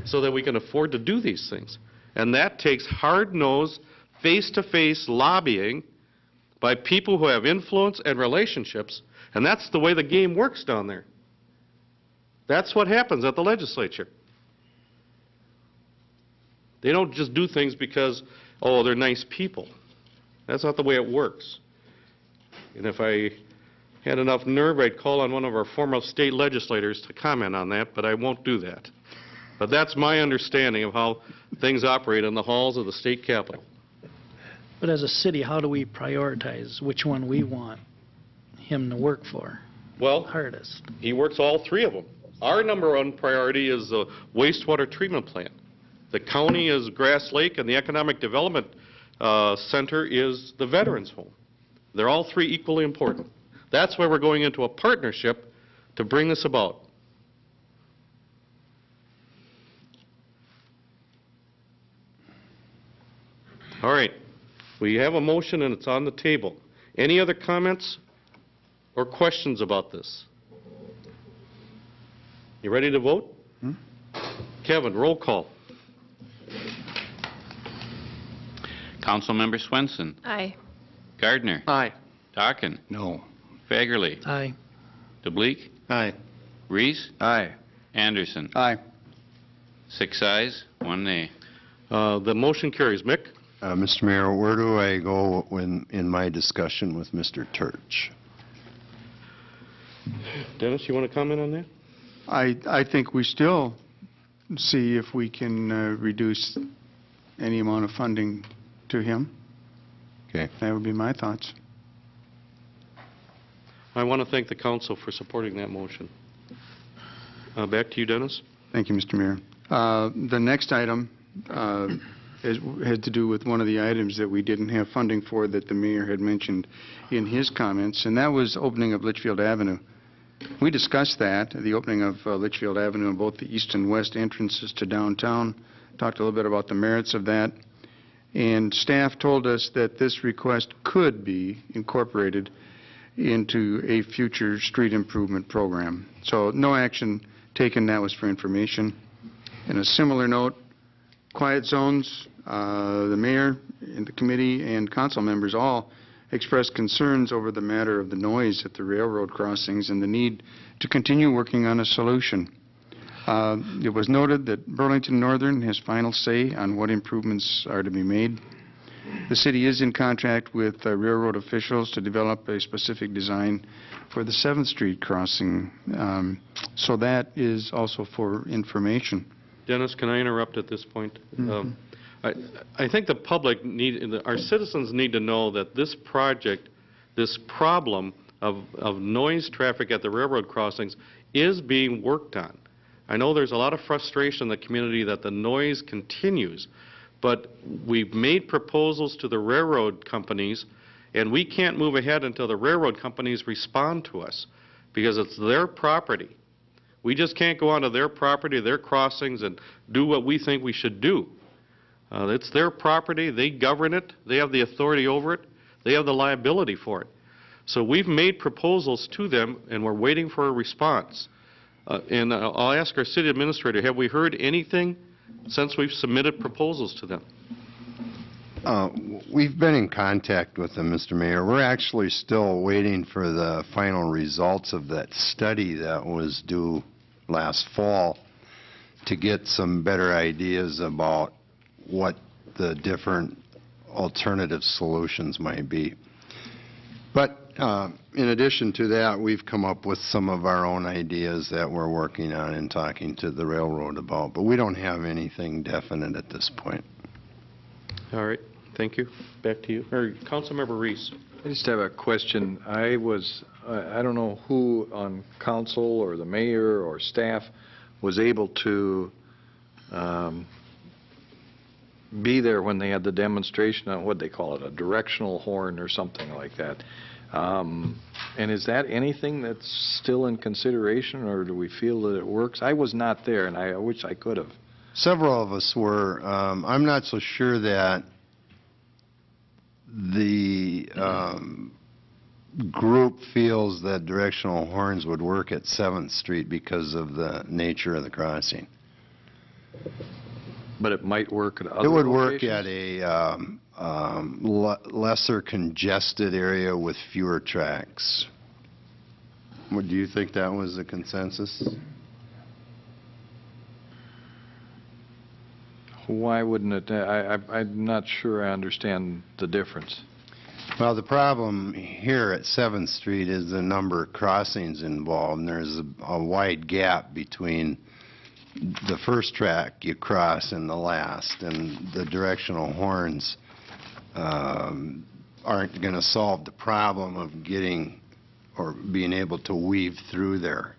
so that we can afford to do these things? And that takes hard-nosed, face-to-face lobbying by people who have influence and relationships, and that's the way the game works down there. That's what happens at the legislature. They don't just do things because, they're nice people. That's not the way it works. And if I had enough nerve, I'd call on one of our former state legislators to comment on that, but I won't do that. But that's my understanding of how things operate in the halls of the state capitol. But as a city, how do we prioritize which one we want him to work for? Well, Hardest. he works all three of them. Our #1 priority is the wastewater treatment plant. The county is Grass Lake, and the Economic Development Center is the Veterans Home. They're all three equally important. That's why we're going into a partnership to bring this about. All right. We have a motion, and it's on the table. Any other comments or questions about this? You ready to vote? Kevin, roll call. Councilmember Swenson. Aye. Gardner. Aye. Dockin. No. Fagerly. Aye. DeBleek. Aye. Reese. Aye. Anderson. Aye. 6 ayes, 1 nay. The motion carries. Mick? Mr. Mayor, where do I go in my discussion with Mr. Turch? Dennis, you want to comment on that? I think we still see if we can reduce any amount of funding to him. Okay. That would be my thoughts. I want to thank the council for supporting that motion. Back to you, Dennis. Thank you, Mr. Mayor. The next item had to do with one of the items that we didn't have funding for that the mayor had mentioned in his comments, and that was opening of Litchfield Avenue. We discussed that, the opening of Litchfield Avenue and both the east and west entrances to downtown, talked a little bit about the merits of that, and staff told us that this request could be incorporated into a future street improvement program. So no action taken, that was for information. In a similar note, quiet zones, the mayor and the committee and council members all expressed concerns over the matter of the noise at the railroad crossings and the need to continue working on a solution. It was noted that Burlington Northern has final say on what improvements are to be made. The city is in contract with railroad officials to develop a specific design for the 7th Street crossing. So that is also for information. Dennis, can I interrupt at this point? I think the public our citizens need to know that this project, this problem of noise traffic at the railroad crossings is being worked on. I know there's a lot of frustration in the community that the noise continues, but we've made proposals to the railroad companies, and we can't move ahead until the railroad companies respond to us, because it's their property. We just can't go onto their property, their crossings, and do what we think we should do. It's their property, they govern it, they have the authority over it, they have the liability for it. So we've made proposals to them, and we're waiting for a response. And I'll ask our city administrator, have we heard anything since we've submitted proposals to them? We've been in contact with them, Mr. Mayor. We're actually still waiting for the final results of that study that was due last fall to get some better ideas about what the different alternative solutions might be. But in addition to that, we've come up with some of our own ideas that we're working on and talking to the railroad about, but we don't have anything definite at this point. All right, thank you. Back to you. Or Councilmember Reese. I just have a question. I don't know who on council or the mayor or staff was able to be there when they had the demonstration on what they call it, a directional horn or something like that. And is that anything that's still in consideration, or do we feel that it works? I was not there, and I wish I could have. Several of us were. I'm not so sure that the group feels that directional horns would work at 7th Street because of the nature of the crossing. But it might work at other It would locations? work at a lesser congested area with fewer tracks. Do you think that was the consensus? Why wouldn't it? I'm not sure I understand the difference. Well, the problem here at 7th Street is the number of crossings involved, and there's a wide gap between the first track you cross and the last, and the directional horns aren't going to solve the problem of getting or being able to weave through there.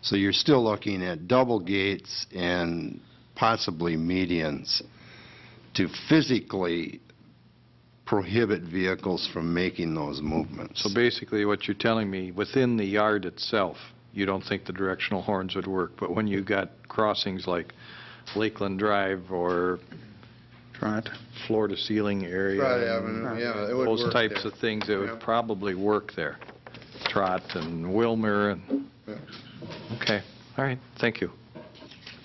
So you're still looking at double gates and possibly medians to physically prohibit vehicles from making those movements. So basically what you're telling me, within the yard itself, you don't think the directional horns would work, but when you got crossings like Lakeland Drive or floor-to-ceiling area, those types of things, it would probably work there. Trot and Willmar. Okay, all right, thank you.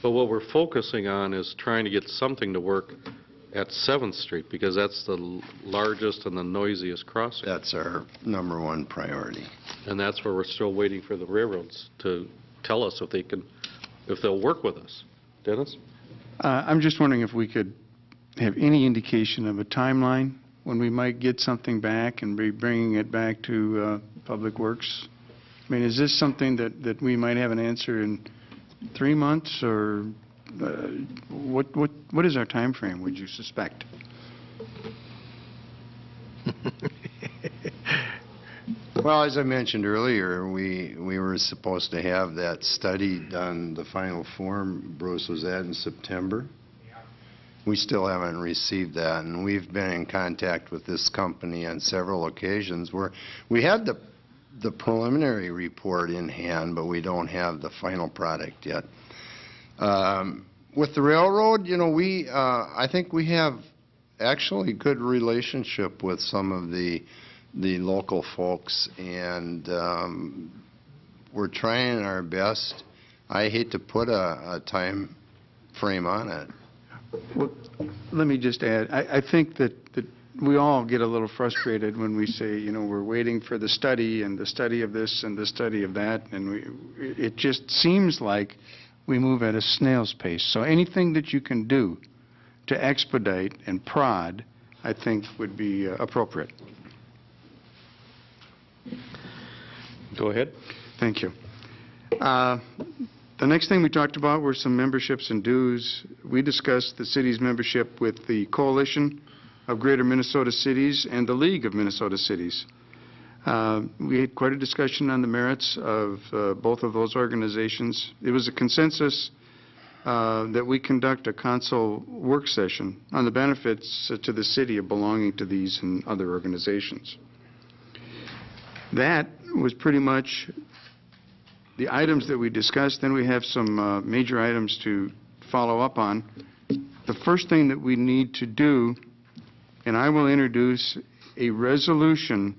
But what we're focusing on is trying to get something to work at 7th Street, because that's the largest and the noisiest crossing. That's our number one priority. And that's where we're still waiting for the railroads to tell us if they'll work with us. Dennis? I'm just wondering if we could have any indication of a timeline when we might get something back and be bringing it back to Public Works. I mean, is this something that we might have an answer in 3 months, or what is our time frame, would you suspect? Well, as I mentioned earlier, we were supposed to have that study done, the final form, Bruce, was that in September? We still haven't received that, and we've been in contact with this company on several occasions where we had the preliminary report in hand, but we don't have the final product yet. With the railroad, you know, I think we have actually good relationship with some of the local folks, and we're trying our best. I hate to put a time frame on it. Well, let me just add, I think that we all get a little frustrated when we say, you know, we're waiting for the study and the study of this and the study of that, and it just seems like we move at a snail's pace. So anything that you can do to expedite and prod, I think, would be appropriate. Go ahead. Thank you. The next thing we talked about were some memberships and dues. We discussed the city's membership with the Coalition of Greater Minnesota Cities and the League of Minnesota Cities. We had quite a discussion on the merits of both of those organizations. It was a consensus that we conduct a council work session on the benefits to the city of belonging to these and other organizations. That was pretty much the items that we discussed. Then we have some major items to follow up on. The first thing that we need to do, and I will introduce a resolution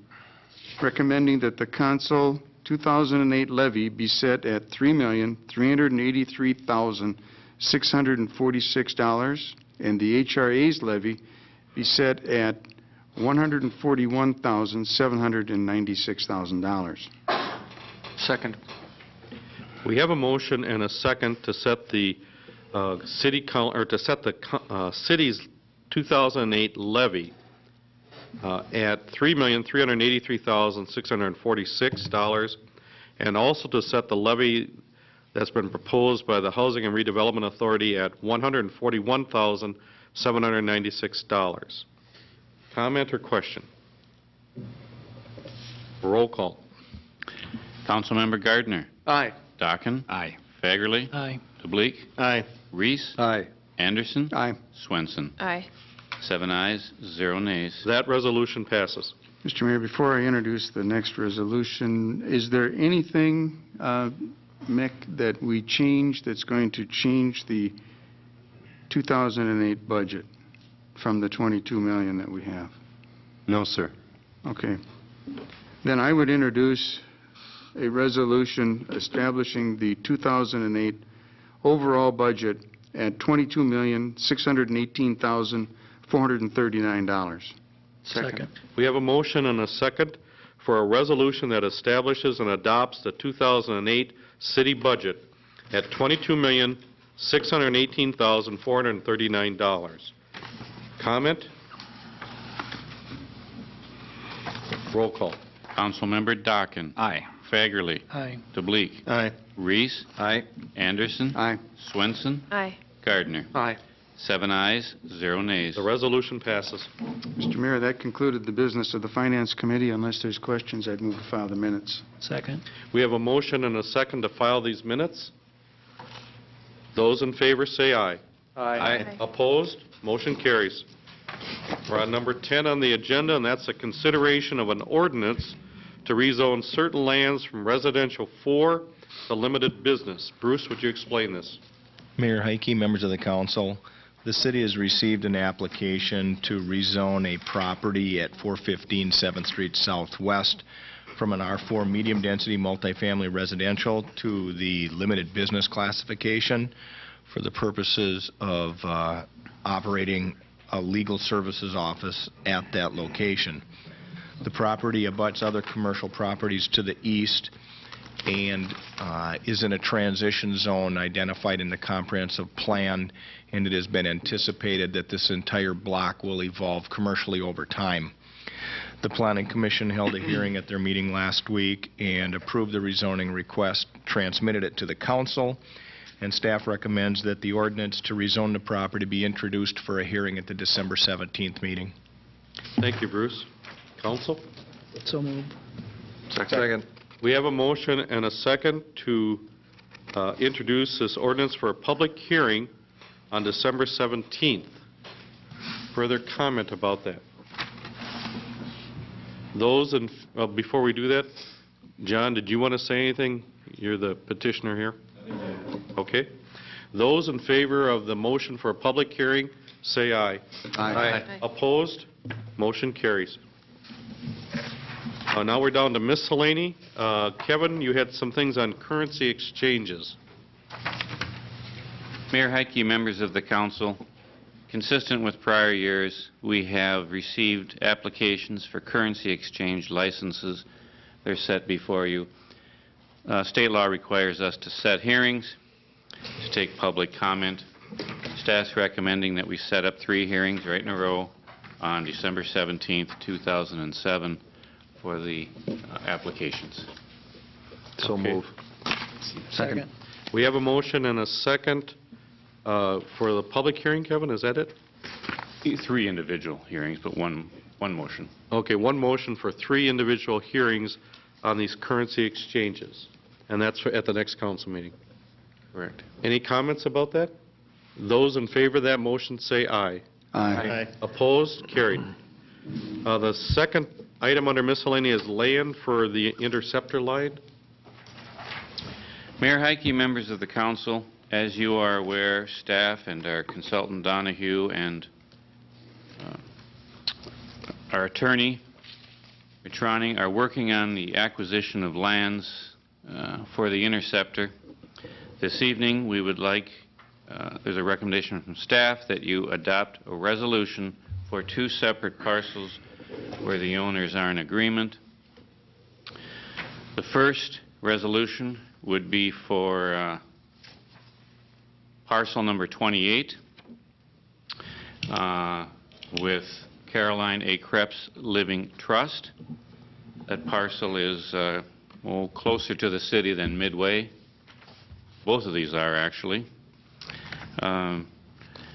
recommending that the council 2008 levy be set at $3,383,646, and the HRA's levy be set at $141,796,000. Second. We have a motion and a second to set the city's 2008 levy at $3,383,646, and also to set the levy that's been proposed by the Housing and Redevelopment Authority at $141,796. Comment or question? Roll call. Councilmember Gardner. Aye. Dockin. Aye. Fagerly. Aye. DeBleek. Aye. Reese. Aye. Anderson. Aye. Swenson. Aye. 7 ayes, 0 nays. That resolution passes. Mr. Mayor, before I introduce the next resolution, is there anything, Mick, that we change that's going to change the 2008 budget from the $22 million that we have? No, sir. Okay. Then I would introduce a resolution establishing the 2008 overall budget at $22,618,439. Second. We have a motion and a second for a resolution that establishes and adopts the 2008 city budget at $22,618,439. Comment? Roll call. Councilmember Dockin. Aye. Fagerly. Aye. DeBleek. Aye. Reese. Aye. Anderson. Aye. Swenson. Aye. Gardner. Aye. 7 ayes, 0 nays. The resolution passes. Mr. Mayor, that concluded the business of the Finance Committee. Unless there's questions, I'd move to file the minutes. Second. We have a motion and a second to file these minutes. Those in favor say aye. Aye. Opposed? Motion carries. We're on number 10 on the agenda, and that's a consideration of an ordinance to rezone certain lands from residential 4 to limited business. Bruce, would you explain this? Mayor Heike, members of the council, the city has received an application to rezone a property at 415 7th Street Southwest from an R4 medium-density multifamily residential to the limited business classification for the purposes of operating a legal services office at that location. The property abuts other commercial properties to the east and is in a transition zone identified in the comprehensive plan, and it has been anticipated that this entire block will evolve commercially over time. The Planning Commission held a hearing at their meeting last week and approved the rezoning request, transmitted it to the council, and staff recommends that the ordinance to rezone the property be introduced for a hearing at the December 17th meeting. Thank you, Bruce. Council? So moved. Second. We have a motion and a second to introduce this ordinance for a public hearing on December 17th. Further comment about that? Those, and before we do that, John, did you want to say anything? You're the petitioner here. Okay. Those in favor of the motion for a public hearing, say aye. Aye. Opposed? Motion carries. Now we're down to miscellany. Kevin, you had some things on currency exchanges. Mayor Heike, members of the council, consistent with prior years, we have received applications for currency exchange licenses. They're set before you. State law requires us to set hearings, to take public comment. Staff's recommending that we set up 3 hearings right in a row on December 17th, 2007 for the applications. So Okay. move. Second. We have a motion and a second for the public hearing, Kevin, is that it? 3 individual hearings, but one motion. Okay, one motion for 3 individual hearings on these currency exchanges, and that's at the next council meeting. Correct. Any comments about that? Those in favor of that motion say aye. Aye. Opposed? Carried. The second item under miscellaneous land for the interceptor line. Mayor Heike, members of the council, as you are aware, staff and our consultant Donahue and our attorney, Mitrani, are working on the acquisition of lands for the interceptor. This evening, we would like, there's a recommendation from staff that you adopt a resolution for 2 separate parcels where the owners are in agreement. The first resolution would be for parcel number 28 with Caroline A. Krebs Living Trust. That parcel is closer to the city than Midway. Both of these are, actually.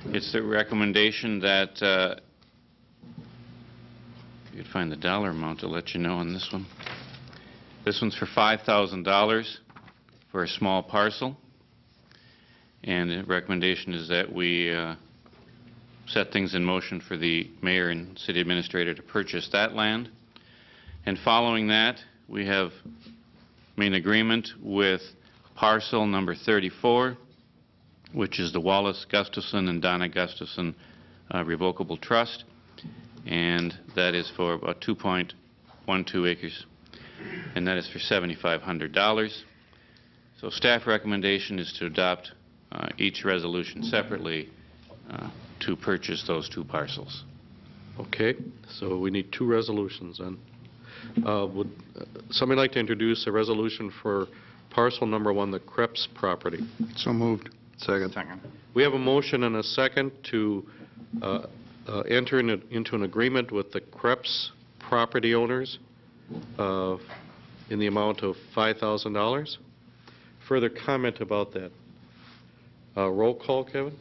It's the recommendation that you could find the dollar amount to let you know on this one. This one's for $5,000 for a small parcel. And the recommendation is that we set things in motion for the mayor and city administrator to purchase that land. And following that, we have made an agreement with parcel number 34, which is the Wallace Gustafson and Donna Gustafson Revocable Trust. And that is for about 2.12 acres. And that is for $7,500. So staff recommendation is to adopt each resolution separately to purchase those 2 parcels. Okay, so we need 2 resolutions then. Would somebody like to introduce a resolution for parcel number 1, the Krebs property? So moved. Second. We have a motion and a second to enter into an agreement with the Krebs property owners in the amount of $5,000. Further comment about that? Roll call, Kevin?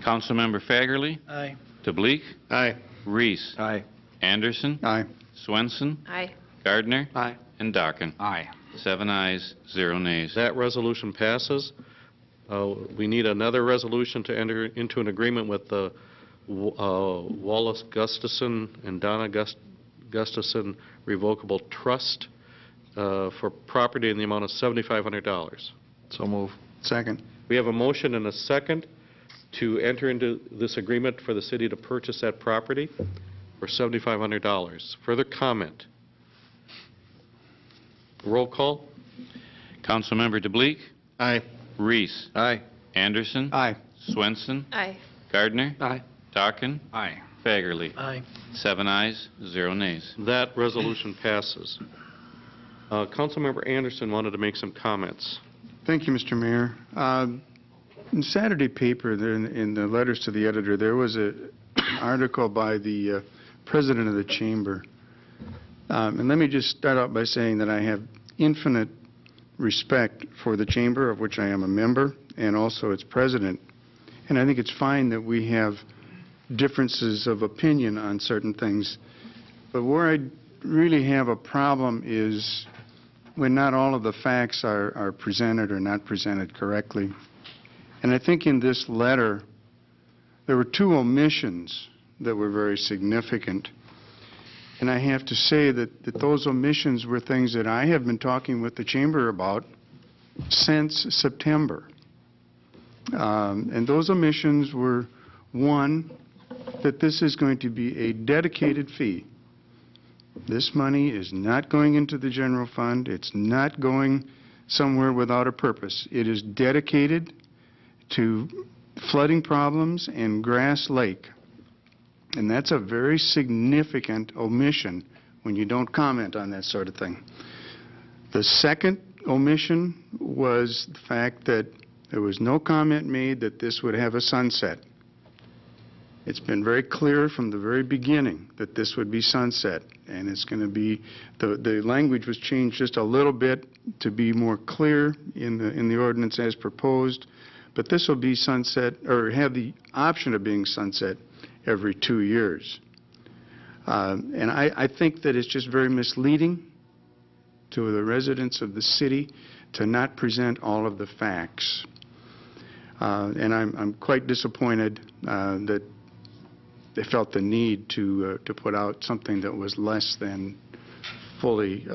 Councilmember Fagerly, Aye. DeBleek, Aye. Reese, Aye. Anderson, Aye. Swenson, Aye. Gardner, Aye. and Dockin. Aye. 7 ayes, 0 nays. That resolution passes. We need another resolution to enter into an agreement with the Wallace Gustafson and Donna Gustafson Revocable Trust for property in the amount of $7,500. So move. Second. We have a motion and a second to enter into this agreement for the city to purchase that property for $7,500. Further comment? Roll call? Councilmember DeBleek, Aye. Reese, Aye. Anderson, Aye. Swenson, Aye. Gardner, Aye. Dockin? Aye. Fagerly? Aye. 7 ayes, 0 nays. That resolution passes. Councilmember Anderson wanted to make some comments. Thank you, Mr. Mayor. In Saturday paper, there in the letters to the editor, there was an article by the president of the chamber. And let me just start out by saying that I have infinite respect for the chamber, of which I am a member, and also its president. And I think it's fine that we have differences of opinion on certain things. But where I really have a problem is when not all of the facts are presented or not presented correctly. And I think in this letter, there were 2 omissions that were very significant. And I have to say that those omissions were things that I have been talking with the chamber about since September. And those omissions were, 1, that this is going to be a dedicated fee. This money is not going into the general fund. It's not going somewhere without a purpose. It is dedicated to flooding problems in Grass Lake. And that's a very significant omission when you don't comment on that sort of thing. The second omission was the fact that there was no comment made that this would have a sunset. It's been very clear from the very beginning that this would be sunset, and it's going to be, the language was changed just a little bit to be more clear in the ordinance as proposed, but this will be sunset, or have the option of being sunset every 2 years. And I think that it's just very misleading to the residents of the city to not present all of the facts. And I'm quite disappointed that they felt the need to put out something that was less than fully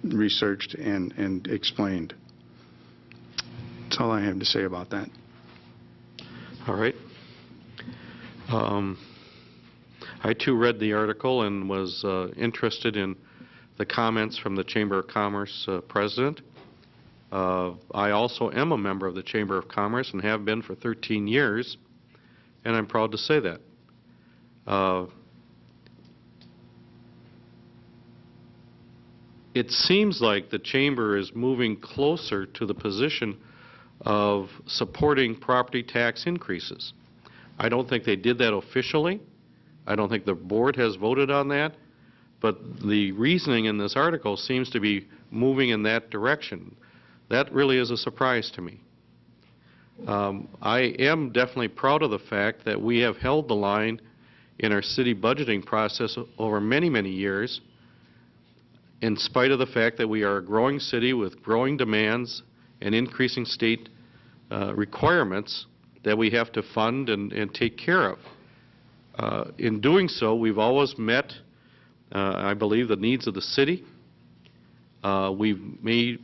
researched and explained. That's all I have to say about that. All right. I too read the article and was interested in the comments from the Chamber of Commerce president. I also am a member of the Chamber of Commerce and have been for 13 years, and I'm proud to say that. It seems like the Chamber is moving closer to the position of supporting property tax increases. I don't think they did that officially. I don't think the board has voted on that. But the reasoning in this article seems to be moving in that direction. That really is a surprise to me. I am definitely proud of the fact that we have held the line in our city budgeting process over many, many years, in spite of the fact that we are a growing city with growing demands and increasing state requirements that we have to fund and take care of. In doing so, we've always met, I believe, the needs of the city. We've made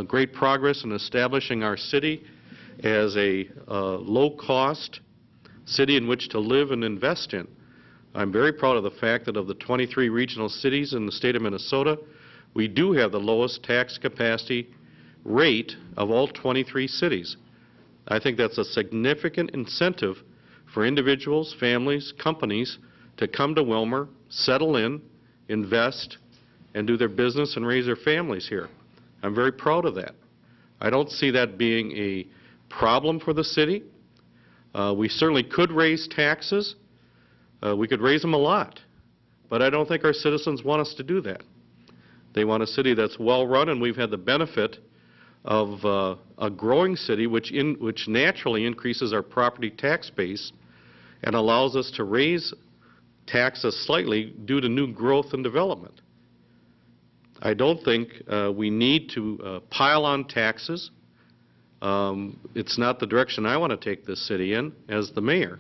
great progress in establishing our city as a low-cost city in which to live and invest in. I'm very proud of the fact that of the 23 regional cities in the state of Minnesota, we do have the lowest tax capacity rate of all 23 cities. I think that's a significant incentive for individuals, families, companies to come to Willmar, settle in, invest, and do their business and raise their families here. I'm very proud of that. I don't see that being a problem for the city. We certainly could raise taxes. We could raise them a lot. But I don't think our citizens want us to do that. They want a city that's well-run, and we've had the benefit of a growing city which naturally increases our property tax base and allows us to raise taxes slightly due to new growth and development. I don't think we need to pile on taxes. It's not the direction I want to take this city in as the mayor.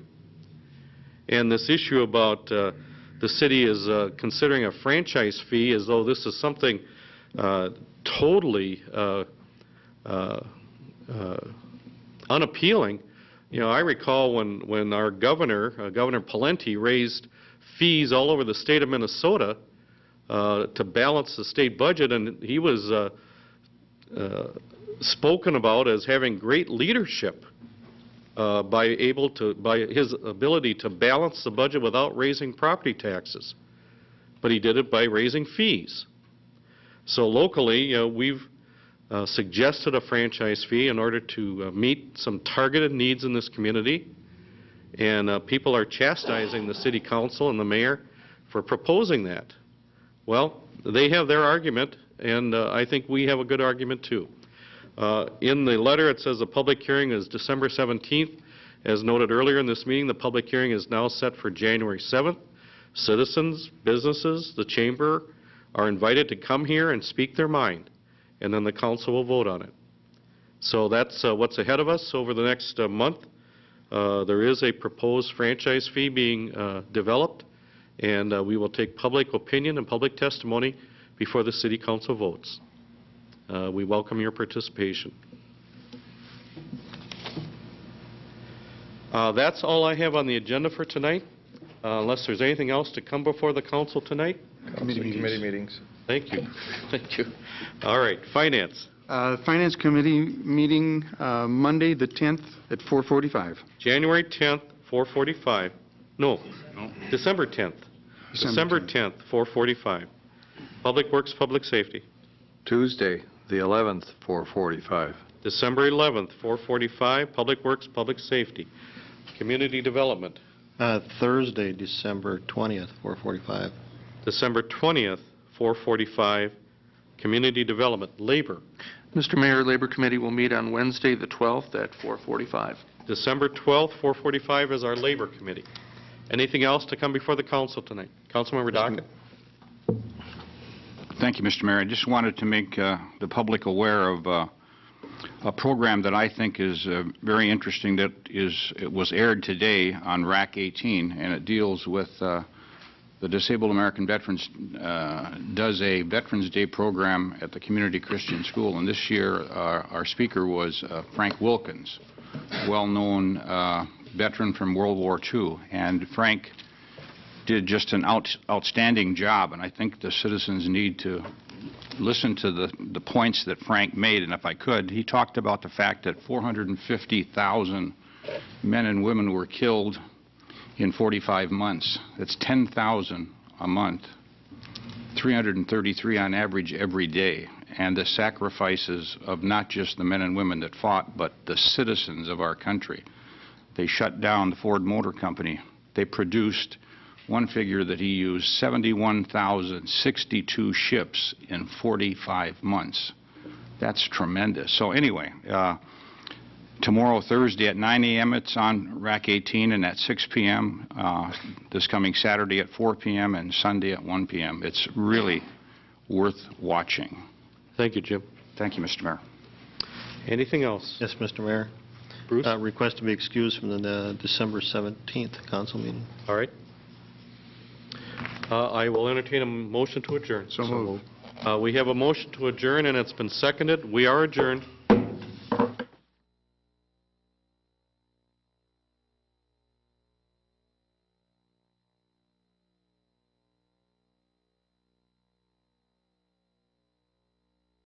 And this issue about the city is considering a franchise fee as though this is something totally unappealing. You know, I recall when our governor, Governor Pawlenty, raised fees all over the state of Minnesota to balance the state budget, and he was spoken about as having great leadership by his ability to balance the budget without raising property taxes, but he did it by raising fees. So locally, we've suggested a franchise fee in order to meet some targeted needs in this community, and people are chastising the city council and the mayor for proposing that. Well, they have their argument, and I think we have a good argument too. In the letter, it says the public hearing is December 17th. As noted earlier in this meeting, the public hearing is now set for January 7th. Citizens, businesses, the chamber are invited to come here and speak their mind, and then the council will vote on it. So that's what's ahead of us over the next month. There is a proposed franchise fee being developed, and we will take public opinion and public testimony before the city council votes. We welcome your participation. That's all I have on the agenda for tonight, unless there's anything else to come before the council tonight. Committee meetings. Thank you. Thank you. All right, finance. Finance Committee meeting Monday, the 10th at 4:45. January 10th, 4:45. No, December 10th. December 10th, 4:45. Public Works, Public Safety. Tuesday, the 11th, 4:45. December 11th, 4:45. Public Works, Public Safety. Community Development. Thursday, December 20th, 4:45. December 20th, 4:45. Community Development. Labor. Mr. Mayor, Labor Committee will meet on Wednesday, the 12th at 4:45. December 12th, 4:45 is our Labor Committee. Anything else to come before the council tonight? Councilmember Dockett. Thank you, Mr. Mayor. I just wanted to make the public aware of a program that I think is very interesting that it was aired today on RAC 18, and it deals with the Disabled American Veterans does a Veterans Day program at the Community Christian School, and this year our speaker was Frank Wilkins, well-known veteran from World War II, and Frank did just an outstanding job, and I think the citizens need to listen to the points that Frank made. And if I could, he talked about the fact that 450,000 men and women were killed in 45 months. That's 10,000 a month, 333 on average every day. And the sacrifices of not just the men and women that fought, but the citizens of our country. They shut down the Ford Motor Company. They produced, one figure that he used, 71,062 ships in 45 months. That's tremendous. So anyway, tomorrow, Thursday at 9 a.m., it's on RAC 18, and at 6 p.m., this coming Saturday at 4 p.m., and Sunday at 1 p.m. It's really worth watching. Thank you, Jim. Thank you, Mr. Mayor. Anything else? Yes, Mr. Mayor. Bruce? Request to be excused from the December 17th council meeting. All right. I will entertain a motion to adjourn. So moved. We have a motion to adjourn, and it's been seconded. We are adjourned.